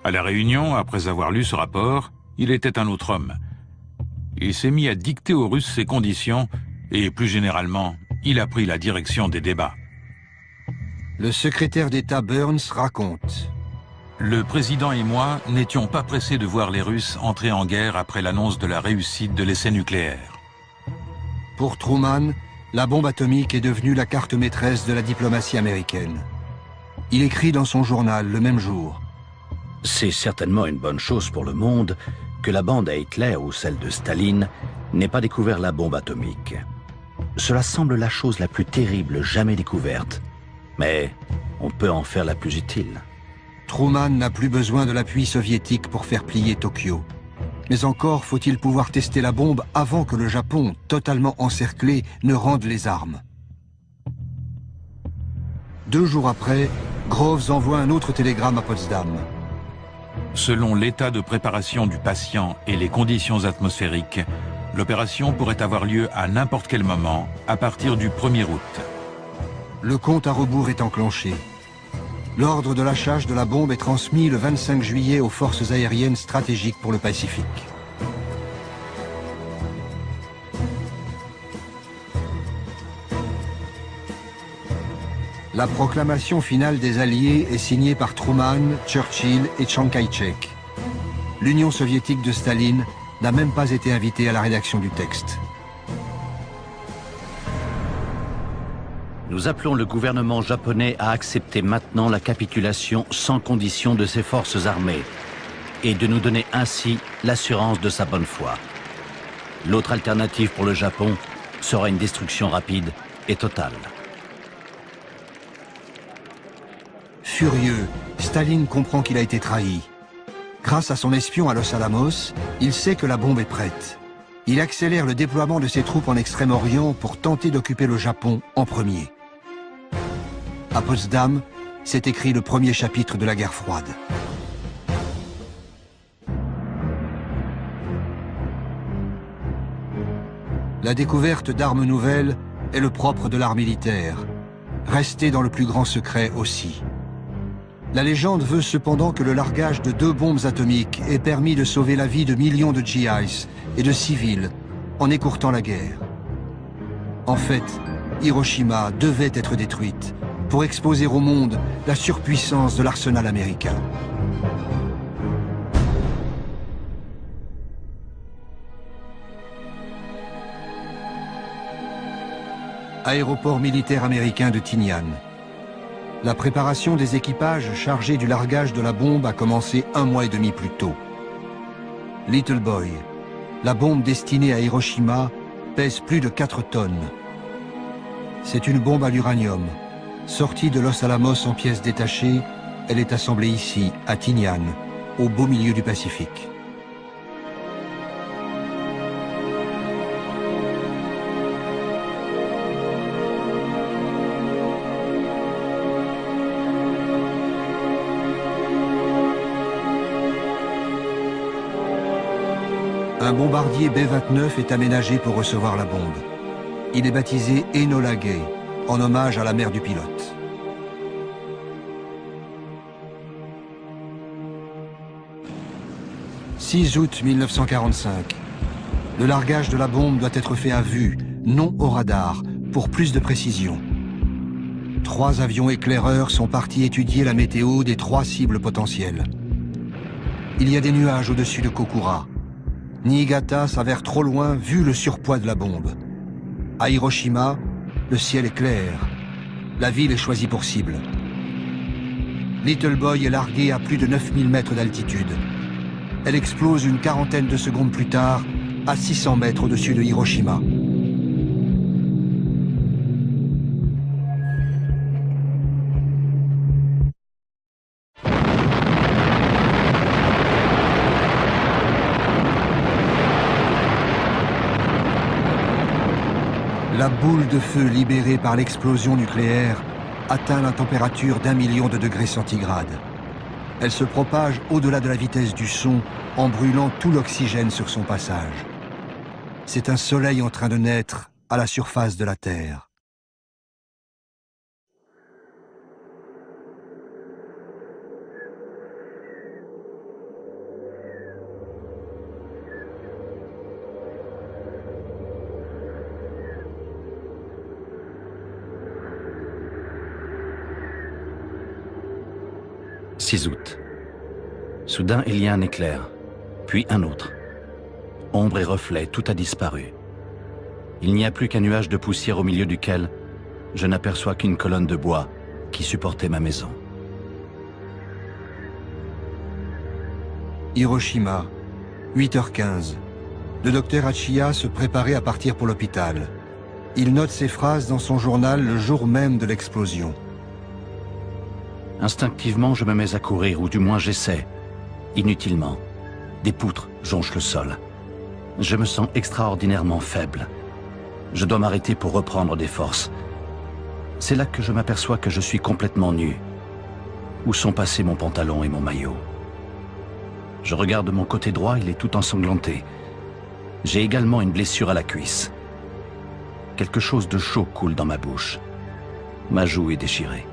À la réunion, après avoir lu ce rapport, il était un autre homme. Il s'est mis à dicter aux Russes ses conditions et, plus généralement, il a pris la direction des débats. Le secrétaire d'État Burns raconte. Le président et moi n'étions pas pressés de voir les Russes entrer en guerre après l'annonce de la réussite de l'essai nucléaire. Pour Truman, la bombe atomique est devenue la carte maîtresse de la diplomatie américaine. Il écrit dans son journal le même jour. C'est certainement une bonne chose pour le monde que la bande à Hitler ou celle de Staline n'ait pas découvert la bombe atomique. Cela semble la chose la plus terrible jamais découverte, mais on peut en faire la plus utile. Truman n'a plus besoin de l'appui soviétique pour faire plier Tokyo. Mais encore faut-il pouvoir tester la bombe avant que le Japon, totalement encerclé, ne rende les armes. 2 jours après, Groves envoie un autre télégramme à Potsdam. Selon l'état de préparation du patient et les conditions atmosphériques, l'opération pourrait avoir lieu à n'importe quel moment, à partir du 1er août. Le compte à rebours est enclenché. L'ordre de lâchage de la bombe est transmis le 25 juillet aux forces aériennes stratégiques pour le Pacifique. La proclamation finale des Alliés est signée par Truman, Churchill et Chiang Kai-shek. L'Union soviétique de Staline n'a même pas été invitée à la rédaction du texte. Nous appelons le gouvernement japonais à accepter maintenant la capitulation sans condition de ses forces armées et de nous donner ainsi l'assurance de sa bonne foi. L'autre alternative pour le Japon sera une destruction rapide et totale. Furieux, Staline comprend qu'il a été trahi. Grâce à son espion à Los Alamos, il sait que la bombe est prête. Il accélère le déploiement de ses troupes en Extrême-Orient pour tenter d'occuper le Japon en premier. À Potsdam, s'est écrit le premier chapitre de la guerre froide. La découverte d'armes nouvelles est le propre de l'art militaire, resté dans le plus grand secret aussi. La légende veut cependant que le largage de 2 bombes atomiques ait permis de sauver la vie de millions de GIs et de civils en écourtant la guerre. En fait, Hiroshima devait être détruite pour exposer au monde la surpuissance de l'arsenal américain. Aéroport militaire américain de Tinian. La préparation des équipages chargés du largage de la bombe a commencé 1 mois et demi plus tôt. Little Boy, la bombe destinée à Hiroshima, pèse plus de 4 tonnes. C'est une bombe à l'uranium. Sortie de Los Alamos en pièces détachées, elle est assemblée ici, à Tinian, au beau milieu du Pacifique. Un bombardier B-29 est aménagé pour recevoir la bombe. Il est baptisé Enola Gay, en hommage à la mère du pilote. « 6 août 1945. Le largage de la bombe doit être fait à vue, non au radar, pour plus de précision. 3 avions éclaireurs sont partis étudier la météo des 3 cibles potentielles. Il y a des nuages au-dessus de Kokura. Niigata s'avère trop loin vu le surpoids de la bombe. À Hiroshima, le ciel est clair. La ville est choisie pour cible. Little Boy est larguée à plus de 9000 mètres d'altitude. Elle explose une quarantaine de secondes plus tard, à 600 mètres au-dessus de Hiroshima. La boule de feu libérée par l'explosion nucléaire atteint la température d'1 million de degrés centigrades. Elle se propage au-delà de la vitesse du son en brûlant tout l'oxygène sur son passage. C'est un soleil en train de naître à la surface de la Terre. « 6 août. Soudain, il y a un éclair, puis un autre. Ombre et reflet, tout a disparu. Il n'y a plus qu'un nuage de poussière au milieu duquel je n'aperçois qu'une colonne de bois qui supportait ma maison. Hiroshima, 8h15. Le docteur Hachiya se préparait à partir pour l'hôpital. Il note ces phrases dans son journal le jour même de l'explosion. Instinctivement, je me mets à courir, ou du moins j'essaie. Inutilement. Des poutres jonchent le sol. Je me sens extraordinairement faible. Je dois m'arrêter pour reprendre des forces. C'est là que je m'aperçois que je suis complètement nu. Où sont passés mon pantalon et mon maillot? Je regarde mon côté droit, il est tout ensanglanté. J'ai également une blessure à la cuisse. Quelque chose de chaud coule dans ma bouche. Ma joue est déchirée.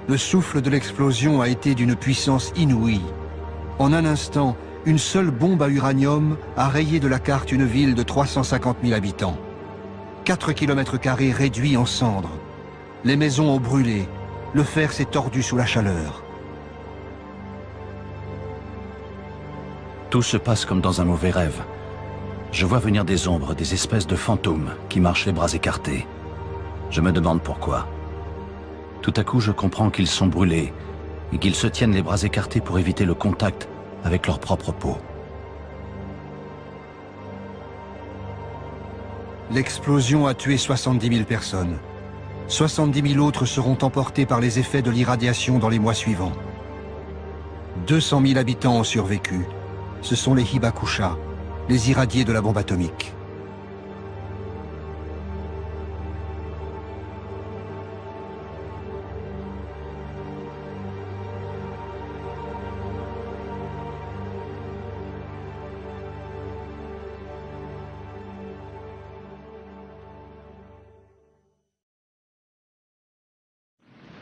Le souffle de l'explosion a été d'une puissance inouïe. En un instant, une seule bombe à uranium a rayé de la carte une ville de 350 000 habitants. 4 km² réduits en cendres. Les maisons ont brûlé. Le fer s'est tordu sous la chaleur. Tout se passe comme dans un mauvais rêve. Je vois venir des ombres, des espèces de fantômes qui marchent les bras écartés. Je me demande pourquoi. Tout à coup, je comprends qu'ils sont brûlés et qu'ils se tiennent les bras écartés pour éviter le contact avec leur propre peau. L'explosion a tué 70 000 personnes. 70 000 autres seront emportés par les effets de l'irradiation dans les mois suivants. 200 000 habitants ont survécu. Ce sont les Hibakusha, les irradiés de la bombe atomique.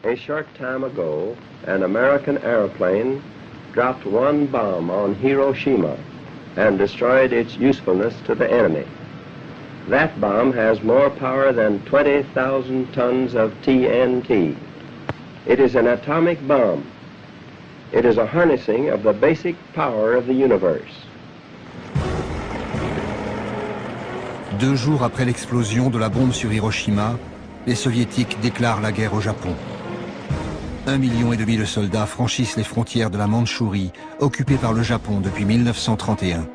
A short time ago, an American airplane dropped one bomb on Hiroshima and destroyed its usefulness to the enemy. That bomb has more power than 20,000 tons of TNT. It is an atomic bomb. It is a harnessing of the basic power of the universe. 2 jours après l'explosion de la bombe sur Hiroshima, les Soviétiques déclarent la guerre au Japon. 1,5 million de soldats franchissent les frontières de la Mandchourie, occupée par le Japon depuis 1931.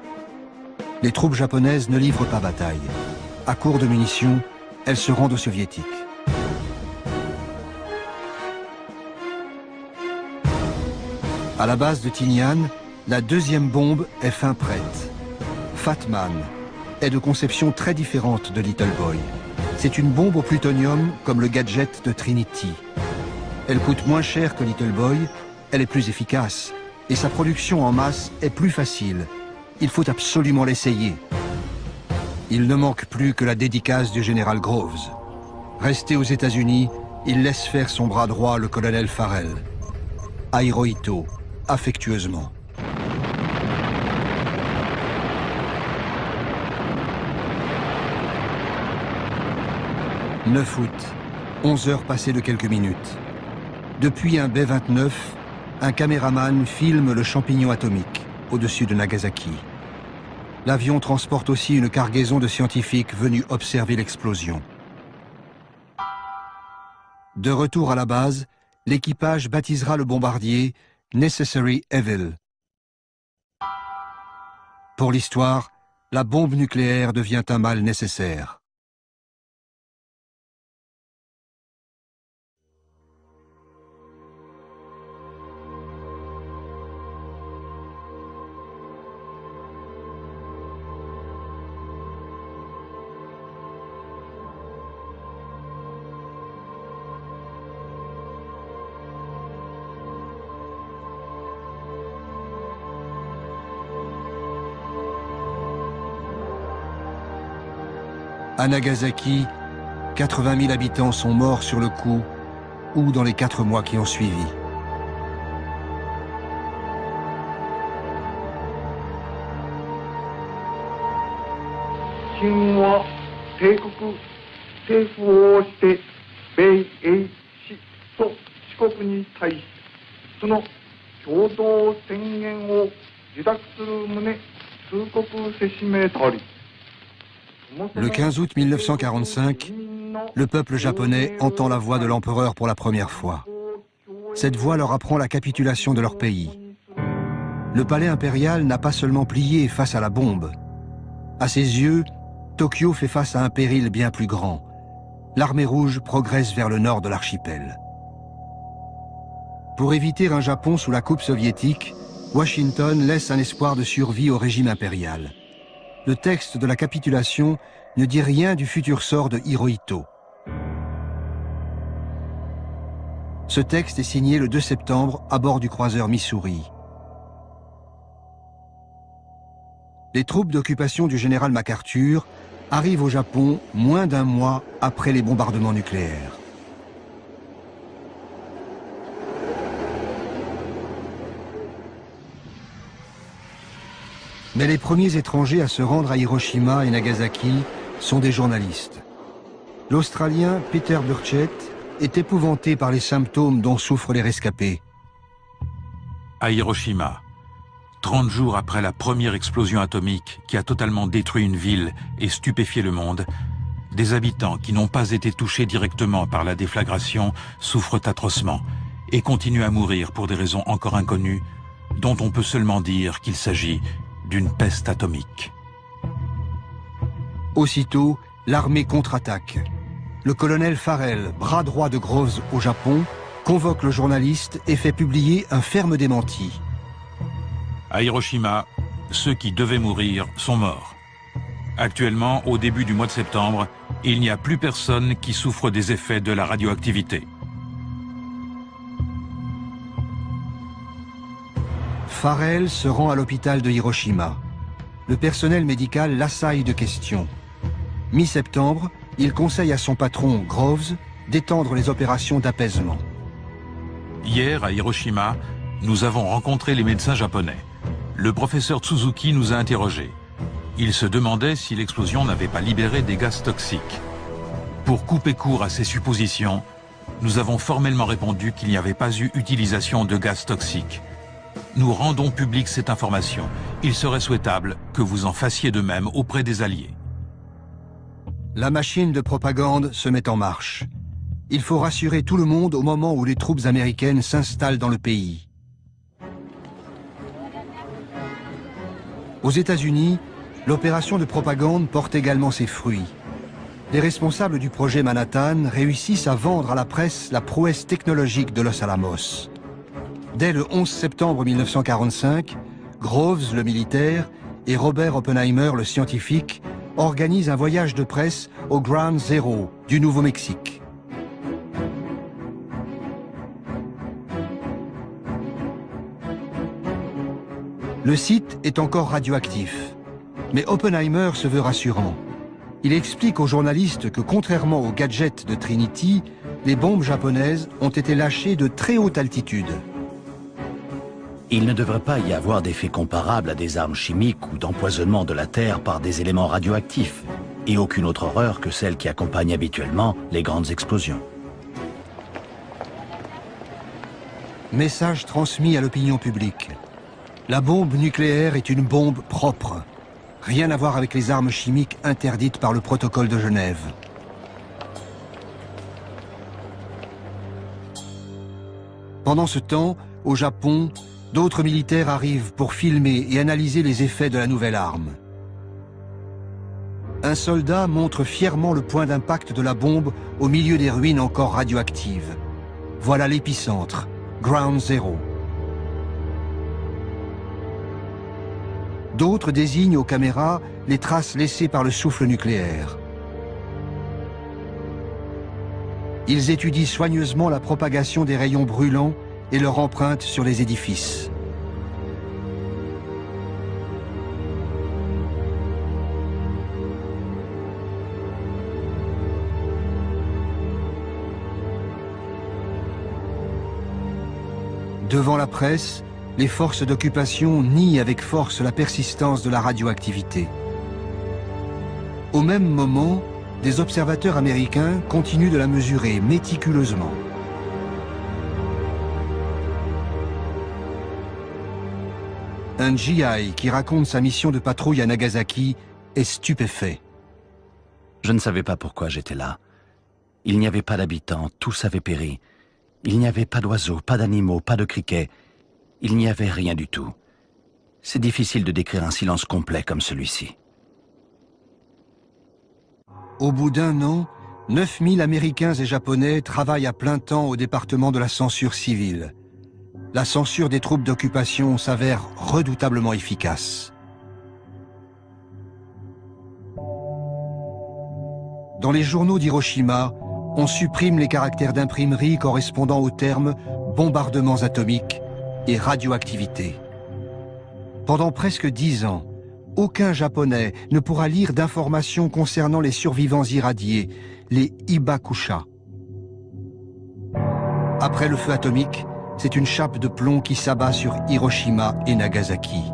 Les troupes japonaises ne livrent pas bataille. À court de munitions, elles se rendent aux Soviétiques. À la base de Tinian, la deuxième bombe est fin prête. Fat Man est de conception très différente de Little Boy. C'est une bombe au plutonium comme le gadget de Trinity. Elle coûte moins cher que Little Boy, elle est plus efficace, et sa production en masse est plus facile. Il faut absolument l'essayer. Il ne manque plus que la dédicace du général Groves. Resté aux États-Unis, il laisse faire son bras droit, le colonel Farrell. À Hirohito, affectueusement. « 9 août, 11 heures passées de quelques minutes. Depuis un B-29, un caméraman filme le champignon atomique au-dessus de Nagasaki. L'avion transporte aussi une cargaison de scientifiques venus observer l'explosion. De retour à la base, l'équipage baptisera le bombardier Necessary Evil. Pour l'histoire, la bombe nucléaire devient un mal nécessaire. À Nagasaki, 80 000 habitants sont morts sur le coup ou dans les 4 mois qui ont suivi. 国に対しその共同宣言を受諾する旨通告せしめたり。Le 15 août 1945, le peuple japonais entend la voix de l'empereur pour la première fois. Cette voix leur apprend la capitulation de leur pays. Le palais impérial n'a pas seulement plié face à la bombe. À ses yeux, Tokyo fait face à un péril bien plus grand. L'armée rouge progresse vers le nord de l'archipel. Pour éviter un Japon sous la coupe soviétique, Washington laisse un espoir de survie au régime impérial. Le texte de la capitulation ne dit rien du futur sort de Hirohito. Ce texte est signé le 2 septembre à bord du croiseur Missouri. Les troupes d'occupation du général MacArthur arrivent au Japon moins d'un mois après les bombardements nucléaires. Mais les premiers étrangers à se rendre à Hiroshima et Nagasaki sont des journalistes. L'Australien Peter Burchett est épouvanté par les symptômes dont souffrent les rescapés. À Hiroshima, 30 jours après la première explosion atomique qui a totalement détruit une ville et stupéfié le monde, des habitants qui n'ont pas été touchés directement par la déflagration souffrent atrocement et continuent à mourir pour des raisons encore inconnues, dont on peut seulement dire qu'il s'agit d'une peste atomique. Aussitôt, l'armée contre-attaque. Le colonel Farrell, bras droit de Groves au Japon, convoque le journaliste et fait publier un ferme démenti. À Hiroshima, ceux qui devaient mourir sont morts. Actuellement, au début du mois de septembre, il n'y a plus personne qui souffre des effets de la radioactivité. Farrell se rend à l'hôpital de Hiroshima. Le personnel médical l'assaille de questions. Mi-septembre, il conseille à son patron, Groves, d'étendre les opérations d'apaisement. Hier, à Hiroshima, nous avons rencontré les médecins japonais. Le professeur Tsuzuki nous a interrogés. Il se demandait si l'explosion n'avait pas libéré des gaz toxiques. Pour couper court à ces suppositions, nous avons formellement répondu qu'il n'y avait pas eu utilisation de gaz toxiques. Nous rendons publique cette information. Il serait souhaitable que vous en fassiez de même auprès des Alliés. La machine de propagande se met en marche. Il faut rassurer tout le monde au moment où les troupes américaines s'installent dans le pays. Aux États-Unis, l'opération de propagande porte également ses fruits. Les responsables du projet Manhattan réussissent à vendre à la presse la prouesse technologique de Los Alamos. Dès le 11 septembre 1945, Groves, le militaire, et Robert Oppenheimer, le scientifique, organisent un voyage de presse au Ground Zero du Nouveau-Mexique. Le site est encore radioactif, mais Oppenheimer se veut rassurant. Il explique aux journalistes que contrairement aux gadgets de Trinity, les bombes japonaises ont été lâchées de très haute altitude. Il ne devrait pas y avoir d'effet comparable à des armes chimiques ou d'empoisonnement de la Terre par des éléments radioactifs, et aucune autre horreur que celle qui accompagne habituellement les grandes explosions. Message transmis à l'opinion publique. La bombe nucléaire est une bombe propre. Rien à voir avec les armes chimiques interdites par le protocole de Genève. Pendant ce temps, au Japon, d'autres militaires arrivent pour filmer et analyser les effets de la nouvelle arme. Un soldat montre fièrement le point d'impact de la bombe au milieu des ruines encore radioactives. Voilà l'épicentre, Ground Zero. D'autres désignent aux caméras les traces laissées par le souffle nucléaire. Ils étudient soigneusement la propagation des rayons brûlants et leur empreinte sur les édifices. Devant la presse, les forces d'occupation nient avec force la persistance de la radioactivité. Au même moment, des observateurs américains continuent de la mesurer méticuleusement. Un GI qui raconte sa mission de patrouille à Nagasaki est stupéfait. Je ne savais pas pourquoi j'étais là. Il n'y avait pas d'habitants, tous avaient péri. Il n'y avait pas d'oiseaux, pas d'animaux, pas de criquets. Il n'y avait rien du tout. C'est difficile de décrire un silence complet comme celui-ci. Au bout d'un an, 9000 Américains et Japonais travaillent à plein temps au département de la censure civile. La censure des troupes d'occupation s'avère redoutablement efficace. Dans les journaux d'Hiroshima, on supprime les caractères d'imprimerie correspondant aux termes « bombardements atomiques » et « radioactivité ». Pendant presque 10 ans, aucun Japonais ne pourra lire d'informations concernant les survivants irradiés, les Hibakusha. Après le feu atomique, c'est une chape de plomb qui s'abat sur Hiroshima et Nagasaki.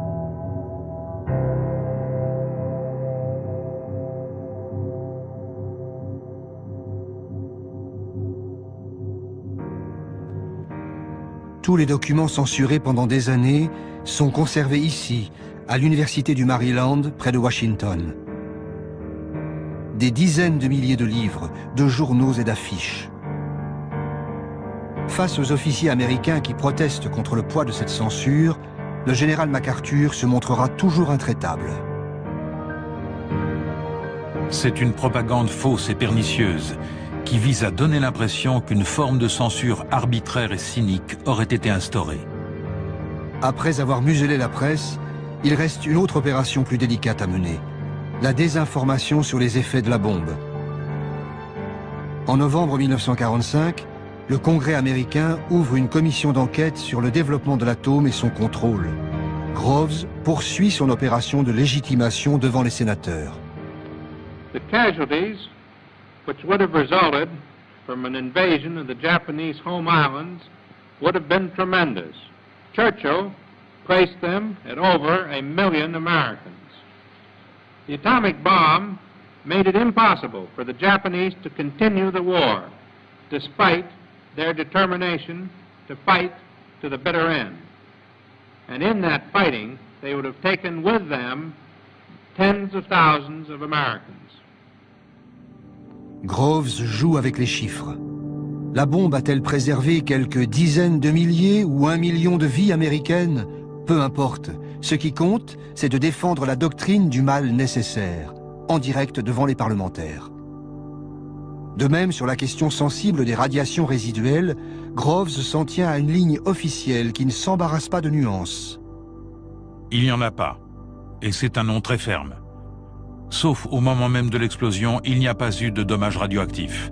Tous les documents censurés pendant des années sont conservés ici, à l'Université du Maryland, près de Washington. Des dizaines de milliers de livres, de journaux et d'affiches. Face aux officiers américains qui protestent contre le poids de cette censure, le général MacArthur se montrera toujours intraitable. C'est une propagande fausse et pernicieuse qui vise à donner l'impression qu'une forme de censure arbitraire et cynique aurait été instaurée. Après avoir muselé la presse, il reste une autre opération plus délicate à mener, la désinformation sur les effets de la bombe. En novembre 1945, le Congrès américain ouvre une commission d'enquête sur le développement de l'atome et son contrôle. Groves poursuit son opération de légitimation devant les sénateurs. The casualties which would have resulted from an invasion of the Japanese home islands would have been tremendous. Churchill placed them at over 1 million Americans. The atomic bomb made it impossible for the Japanese to continue the war, despite their determination to fight to the bitter end. And in that fighting, they would have taken with them tens of thousands of Americans. Groves joue avec les chiffres. La bombe a-t-elle préservé quelques dizaines de milliers ou 1 million de vies américaines? Peu importe. Ce qui compte, c'est de défendre la doctrine du mal nécessaire, en direct devant les parlementaires. De même, sur la question sensible des radiations résiduelles, Groves s'en tient à une ligne officielle qui ne s'embarrasse pas de nuances. Il n'y en a pas, et c'est un nom très ferme. Sauf au moment même de l'explosion, il n'y a pas eu de dommages radioactifs.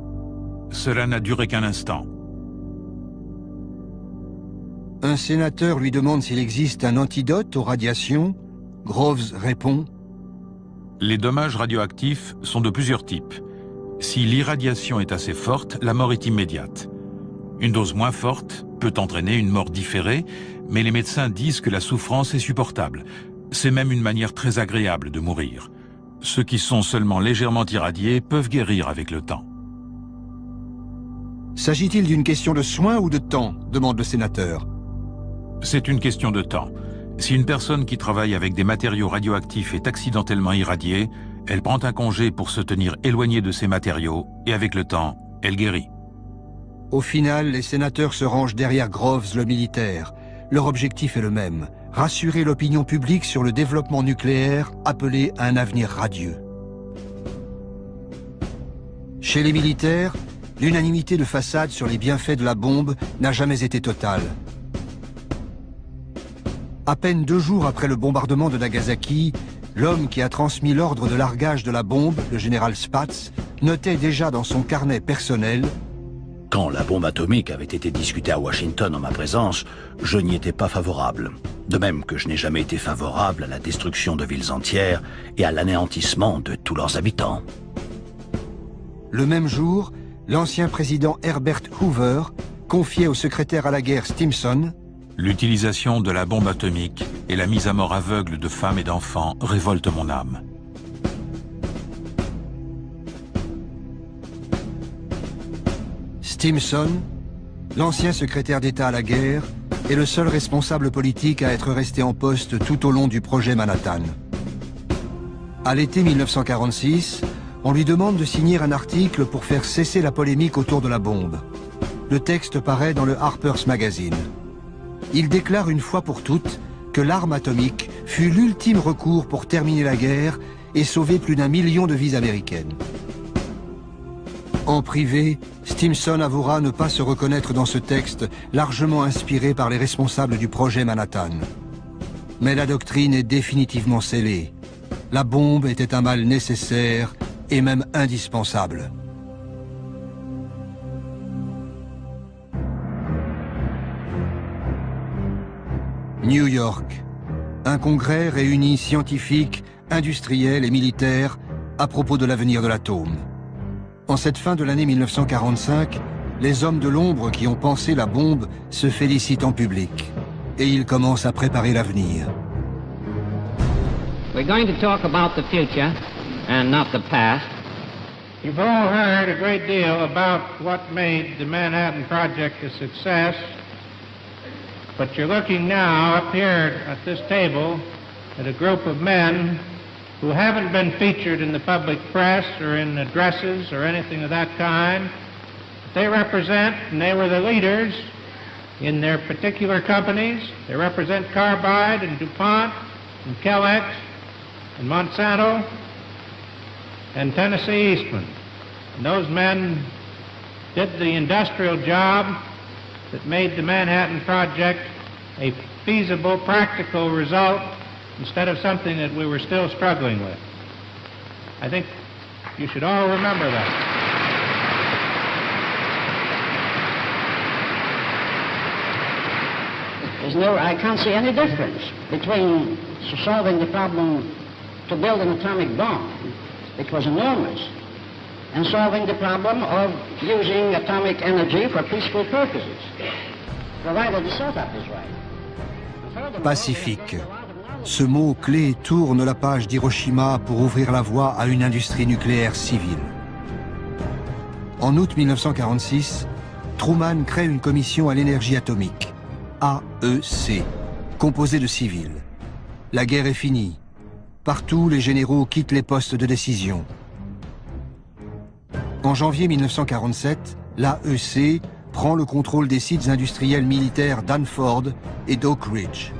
Cela n'a duré qu'un instant. Un sénateur lui demande s'il existe un antidote aux radiations. Groves répond: les dommages radioactifs sont de plusieurs types. Si l'irradiation est assez forte, la mort est immédiate. Une dose moins forte peut entraîner une mort différée, mais les médecins disent que la souffrance est supportable. C'est même une manière très agréable de mourir. Ceux qui sont seulement légèrement irradiés peuvent guérir avec le temps. S'agit-il d'une question de soins ou de temps? Demande le sénateur. C'est une question de temps. Si une personne qui travaille avec des matériaux radioactifs est accidentellement irradiée, elle prend un congé pour se tenir éloignée de ces matériaux et avec le temps, elle guérit. Au final, les sénateurs se rangent derrière Groves, le militaire. Leur objectif est le même: rassurer l'opinion publique sur le développement nucléaire appelé à un avenir radieux. Chez les militaires, l'unanimité de façade sur les bienfaits de la bombe n'a jamais été totale. À peine 2 jours après le bombardement de Nagasaki, l'homme qui a transmis l'ordre de largage de la bombe, le général Spaatz, notait déjà dans son carnet personnel: quand la bombe atomique avait été discutée à Washington en ma présence, je n'y étais pas favorable. De même que je n'ai jamais été favorable à la destruction de villes entières et à l'anéantissement de tous leurs habitants. Le même jour, l'ancien président Herbert Hoover confiait au secrétaire à la guerre Stimson: l'utilisation de la bombe atomique et la mise à mort aveugle de femmes et d'enfants révoltent mon âme. Stimson, l'ancien secrétaire d'État à la guerre, est le seul responsable politique à être resté en poste tout au long du projet Manhattan. À l'été 1946, on lui demande de signer un article pour faire cesser la polémique autour de la bombe. Le texte paraît dans le Harper's Magazine. Il déclare une fois pour toutes que l'arme atomique fut l'ultime recours pour terminer la guerre et sauver plus d'1 million de vies américaines. En privé, Stimson avouera ne pas se reconnaître dans ce texte largement inspiré par les responsables du projet Manhattan. Mais la doctrine est définitivement scellée. La bombe était un mal nécessaire et même indispensable. New York. Un congrès réunit scientifiques, industriels et militaires à propos de l'avenir de l'atome. En cette fin de l'année 1945, les hommes de l'ombre qui ont pensé la bombe se félicitent en public. Et ils commencent à préparer l'avenir. We're going to talk about the future and not the past. You've all heard a great deal about what made the Manhattan Project a success, but you're looking now up here at this table at a group of men who haven't been featured in the public press or in addresses or anything of that kind. They represent, and they were the leaders in their particular companies. They represent Carbide and DuPont and Kellex and Monsanto and Tennessee Eastman. And those men did the industrial job that made the Manhattan Project a feasible, practical result instead of something that we were still struggling with. I think you should all remember that. I can't see any difference between solving the problem to build an atomic bomb, which was enormous, and solving the problem of using atomic energy for peaceful purposes, provided the setup is right. Pacifique. Ce mot clé tourne la page d'Hiroshima pour ouvrir la voie à une industrie nucléaire civile. En août 1946, Truman crée une commission à l'énergie atomique, AEC, composée de civils. La guerre est finie. Partout, les généraux quittent les postes de décision. En janvier 1947, l'AEC prend le contrôle des sites industriels militaires d'Hanford et d'Oak Ridge.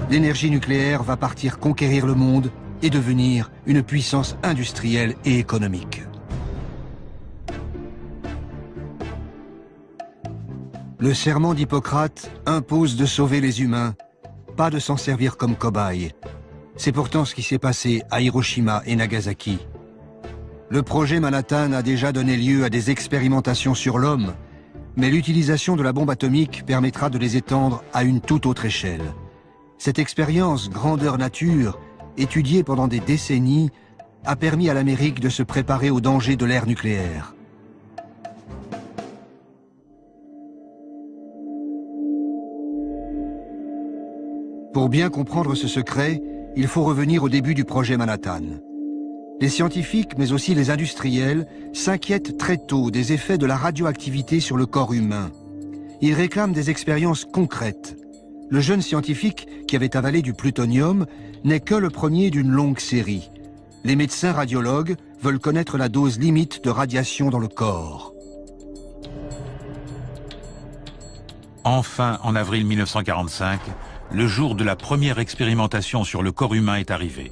L'énergie nucléaire va partir conquérir le monde et devenir une puissance industrielle et économique. Le serment d'Hippocrate impose de sauver les humains, pas de s'en servir comme cobaye. C'est pourtant ce qui s'est passé à Hiroshima et Nagasaki. Le projet Manhattan a déjà donné lieu à des expérimentations sur l'homme, mais l'utilisation de la bombe atomique permettra de les étendre à une toute autre échelle. Cette expérience grandeur nature, étudiée pendant des décennies, a permis à l'Amérique de se préparer aux dangers de l'ère nucléaire. Pour bien comprendre ce secret, il faut revenir au début du projet Manhattan. Les scientifiques, mais aussi les industriels, s'inquiètent très tôt des effets de la radioactivité sur le corps humain. Ils réclament des expériences concrètes. Le jeune scientifique, qui avait avalé du plutonium, n'est que le premier d'une longue série. Les médecins radiologues veulent connaître la dose limite de radiation dans le corps. Enfin, en avril 1945, le jour de la première expérimentation sur le corps humain est arrivé.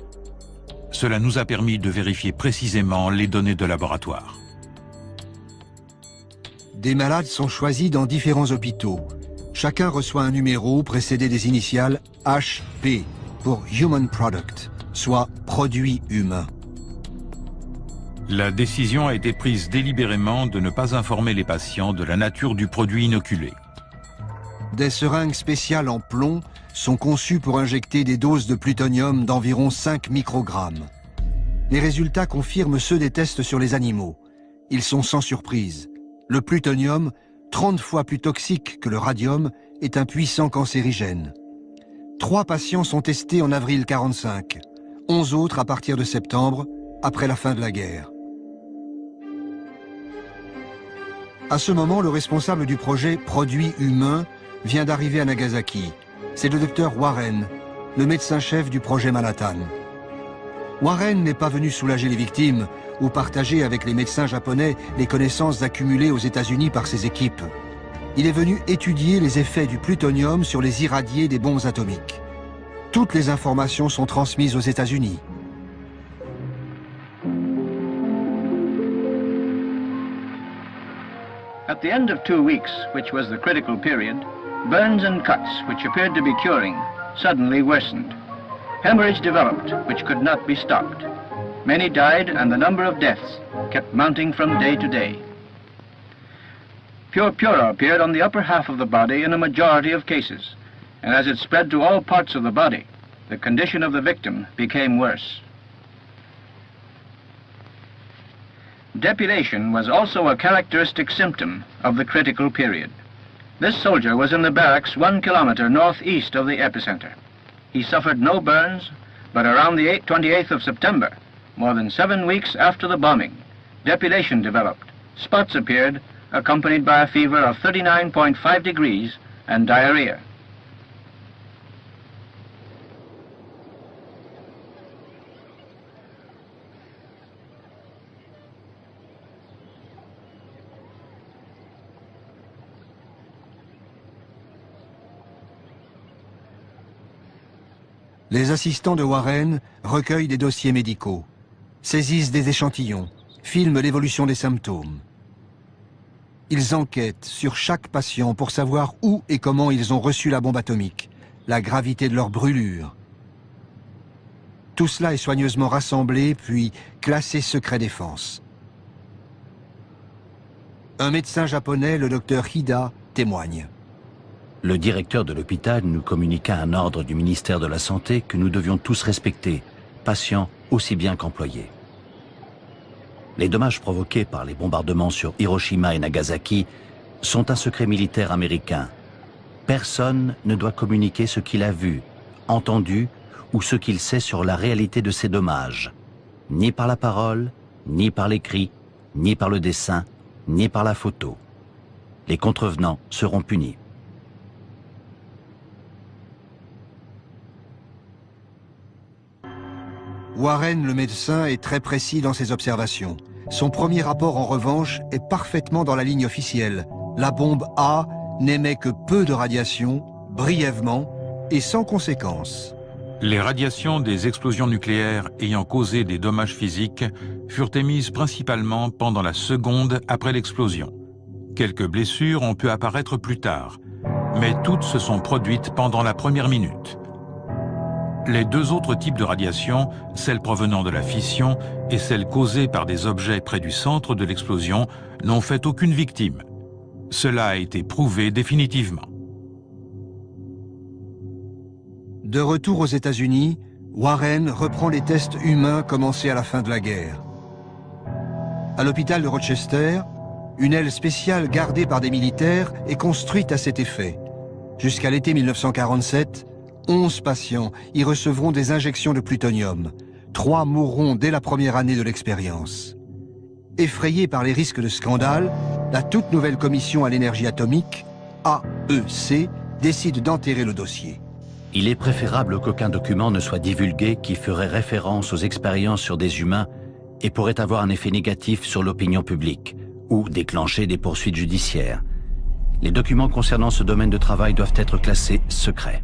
Cela nous a permis de vérifier précisément les données de laboratoire. Des malades sont choisis dans différents hôpitaux. Chacun reçoit un numéro précédé des initiales HP pour Human Product, soit produit humain. La décision a été prise délibérément de ne pas informer les patients de la nature du produit inoculé. Des seringues spéciales en plomb sont conçues pour injecter des doses de plutonium d'environ 5 microgrammes. Les résultats confirment ceux des tests sur les animaux. Ils sont sans surprise. Le plutonium, 30 fois plus toxique que le radium, est un puissant cancérigène. 3 patients sont testés en avril 1945, 11 autres à partir de septembre, après la fin de la guerre. À ce moment, le responsable du projet Produit humain vient d'arriver à Nagasaki. C'est le docteur Warren, le médecin-chef du projet Manhattan. Warren n'est pas venu soulager les victimes ou partager avec les médecins japonais les connaissances accumulées aux États-Unis par ses équipes. Il est venu étudier les effets du plutonium sur les irradiés des bombes atomiques. Toutes les informations sont transmises aux États-Unis. At the end of 2 weeks, which was the critical period, burns and cuts, which appeared to be curing, suddenly worsened. Hemorrhage developed, which could not be stopped. Many died, and the number of deaths kept mounting from day to day. Purpura appeared on the upper half of the body in a majority of cases, and as it spread to all parts of the body, the condition of the victim became worse. Depilation was also a characteristic symptom of the critical period. This soldier was in the barracks 1 kilometer northeast of the epicenter. He suffered no burns, but around the 28th of September, more than 7 weeks after the bombing, depilation developed. Spots appeared, accompanied by a fever of 39.5 degrees and diarrhea. Les assistants de Warren recueillent des dossiers médicaux, saisissent des échantillons, filment l'évolution des symptômes. Ils enquêtent sur chaque patient pour savoir où et comment ils ont reçu la bombe atomique, la gravité de leur brûlure. Tout cela est soigneusement rassemblé, puis classé secret défense. Un médecin japonais, le docteur Hida, témoigne. Le directeur de l'hôpital nous communiqua un ordre du ministère de la Santé que nous devions tous respecter, patients aussi bien qu'employés. Les dommages provoqués par les bombardements sur Hiroshima et Nagasaki sont un secret militaire américain. Personne ne doit communiquer ce qu'il a vu, entendu ou ce qu'il sait sur la réalité de ces dommages, ni par la parole, ni par l'écrit, ni par le dessin, ni par la photo. Les contrevenants seront punis. Warren, le médecin, est très précis dans ses observations. Son premier rapport, en revanche, est parfaitement dans la ligne officielle. La bombe A n'émet que peu de radiation, brièvement et sans conséquences. Les radiations des explosions nucléaires ayant causé des dommages physiques furent émises principalement pendant la seconde après l'explosion. Quelques blessures ont pu apparaître plus tard, mais toutes se sont produites pendant la première minute. Les deux autres types de radiation, celle provenant de la fission et celle causée par des objets près du centre de l'explosion, n'ont fait aucune victime. Cela a été prouvé définitivement. De retour aux États-Unis, Warren reprend les tests humains commencés à la fin de la guerre. À l'hôpital de Rochester, une aile spéciale gardée par des militaires est construite à cet effet. Jusqu'à l'été 1947, 11 patients y recevront des injections de plutonium. 3 mourront dès la première année de l'expérience. Effrayée par les risques de scandale, la toute nouvelle commission à l'énergie atomique, AEC, décide d'enterrer le dossier. Il est préférable qu'aucun document ne soit divulgué qui ferait référence aux expériences sur des humains et pourrait avoir un effet négatif sur l'opinion publique ou déclencher des poursuites judiciaires. Les documents concernant ce domaine de travail doivent être classés secrets.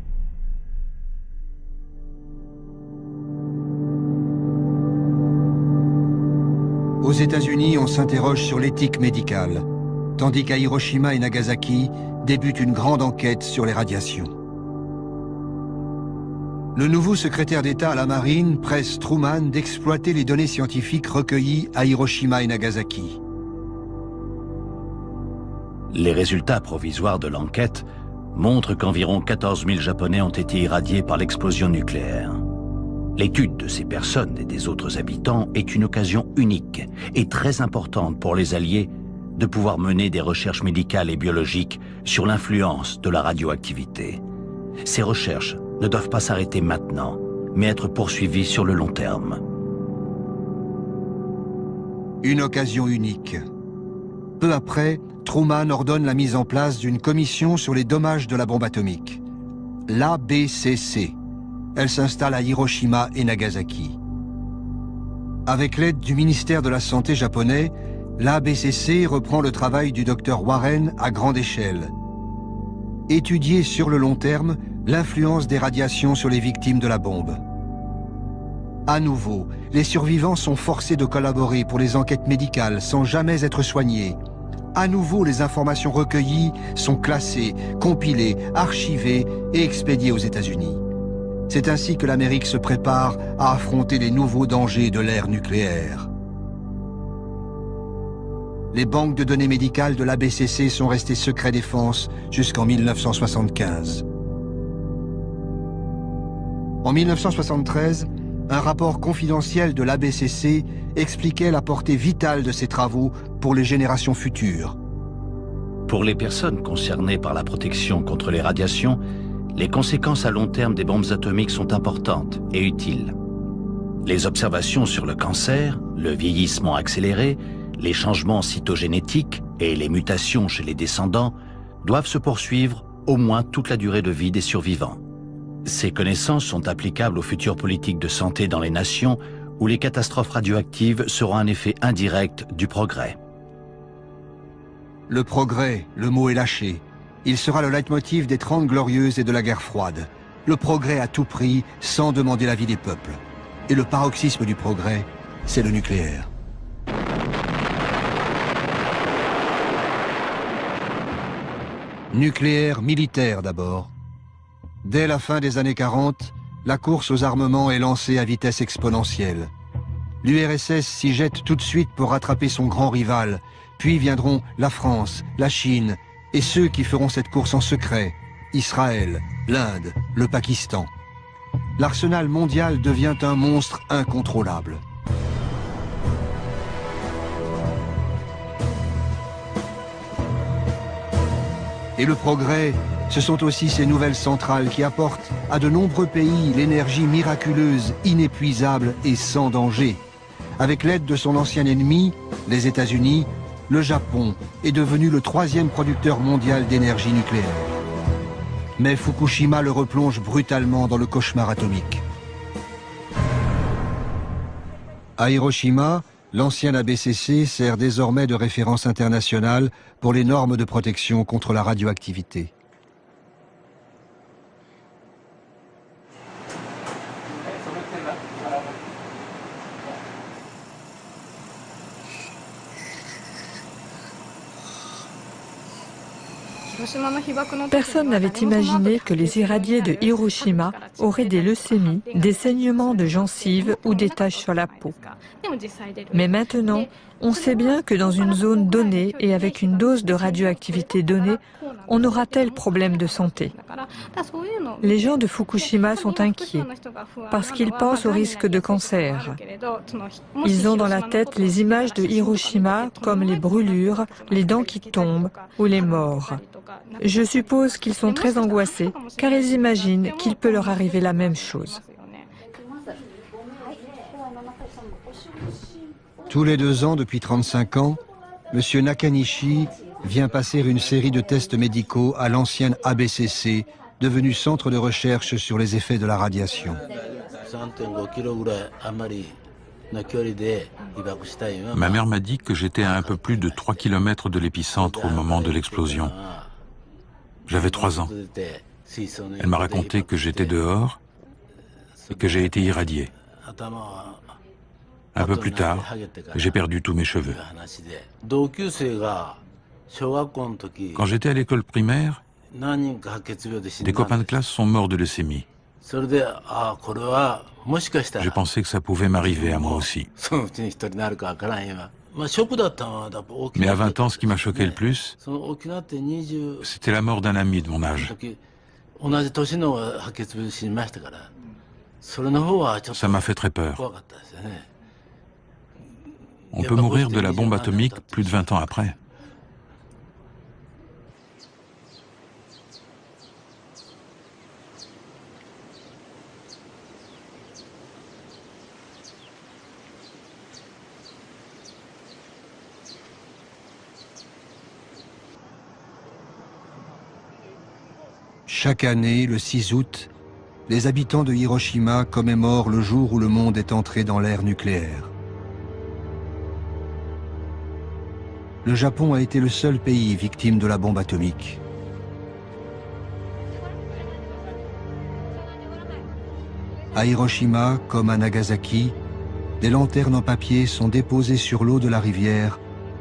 Aux États-Unis, on s'interroge sur l'éthique médicale, tandis qu'à Hiroshima et Nagasaki débute une grande enquête sur les radiations. Le nouveau secrétaire d'État à la Marine presse Truman d'exploiter les données scientifiques recueillies à Hiroshima et Nagasaki. Les résultats provisoires de l'enquête montrent qu'environ 14 000 Japonais ont été irradiés par l'explosion nucléaire. L'étude de ces personnes et des autres habitants est une occasion unique et très importante pour les Alliés de pouvoir mener des recherches médicales et biologiques sur l'influence de la radioactivité. Ces recherches ne doivent pas s'arrêter maintenant, mais être poursuivies sur le long terme. Une occasion unique. Peu après, Truman ordonne la mise en place d'une commission sur les dommages de la bombe atomique. L'ABCC. Elle s'installe à Hiroshima et Nagasaki. Avec l'aide du ministère de la Santé japonais, l'ABCC reprend le travail du docteur Warren à grande échelle. Étudier sur le long terme l'influence des radiations sur les victimes de la bombe. À nouveau, les survivants sont forcés de collaborer pour les enquêtes médicales sans jamais être soignés. À nouveau, les informations recueillies sont classées, compilées, archivées et expédiées aux États-Unis. C'est ainsi que l'Amérique se prépare à affronter les nouveaux dangers de l'ère nucléaire. Les banques de données médicales de l'ABCC sont restées secret défense jusqu'en 1975. En 1973, un rapport confidentiel de l'ABCC expliquait la portée vitale de ces travaux pour les générations futures. Pour les personnes concernées par la protection contre les radiations, les conséquences à long terme des bombes atomiques sont importantes et utiles. Les observations sur le cancer, le vieillissement accéléré, les changements cytogénétiques et les mutations chez les descendants doivent se poursuivre au moins toute la durée de vie des survivants. Ces connaissances sont applicables aux futures politiques de santé dans les nations où les catastrophes radioactives seront un effet indirect du progrès. Le progrès, le mot est lâché. Il sera le leitmotiv des 30 Glorieuses et de la guerre froide. Le progrès à tout prix, sans demander l'avis des peuples. Et le paroxysme du progrès, c'est le nucléaire. Nucléaire militaire d'abord. Dès la fin des années 40, la course aux armements est lancée à vitesse exponentielle. L'URSS s'y jette tout de suite pour rattraper son grand rival, puis viendront la France, la Chine, et ceux qui feront cette course en secret, Israël, l'Inde, le Pakistan. L'arsenal mondial devient un monstre incontrôlable. Et le progrès, ce sont aussi ces nouvelles centrales qui apportent à de nombreux pays l'énergie miraculeuse, inépuisable et sans danger. Avec l'aide de son ancien ennemi, les États-Unis, le Japon est devenu le 3e producteur mondial d'énergie nucléaire. Mais Fukushima le replonge brutalement dans le cauchemar atomique. À Hiroshima, l'ancien ABCC sert désormais de référence internationale pour les normes de protection contre la radioactivité. Personne n'avait imaginé que les irradiés de Hiroshima auraient des leucémies, des saignements de gencives ou des taches sur la peau. Mais maintenant, on sait bien que dans une zone donnée et avec une dose de radioactivité donnée, on aura tel problème de santé. Les gens de Fukushima sont inquiets parce qu'ils pensent au risque de cancer. Ils ont dans la tête les images de Hiroshima comme les brûlures, les dents qui tombent ou les morts. Je suppose qu'ils sont très angoissés car ils imaginent qu'il peut leur arriver la même chose. Tous les 2 ans, depuis 35 ans, M. Nakanishi vient passer une série de tests médicaux à l'ancienne ABCC, devenue centre de recherche sur les effets de la radiation. Ma mère m'a dit que j'étais à un peu plus de 3 km de l'épicentre au moment de l'explosion. J'avais 3 ans. Elle m'a raconté que j'étais dehors et que j'ai été irradié. Un peu plus tard, j'ai perdu tous mes cheveux. Quand j'étais à l'école primaire, des copains de classe sont morts de leucémie. J'ai pensé que ça pouvait m'arriver à moi aussi. Mais à 20 ans, ce qui m'a choqué le plus, c'était la mort d'un ami de mon âge. Ça m'a fait très peur. On peut mourir de la bombe atomique plus de 20 ans après. Chaque année, le 6 août, les habitants de Hiroshima commémorent le jour où le monde est entré dans l'ère nucléaire. Le Japon a été le seul pays victime de la bombe atomique. À Hiroshima, comme à Nagasaki, des lanternes en papier sont déposées sur l'eau de la rivière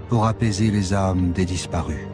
pour apaiser les âmes des disparus.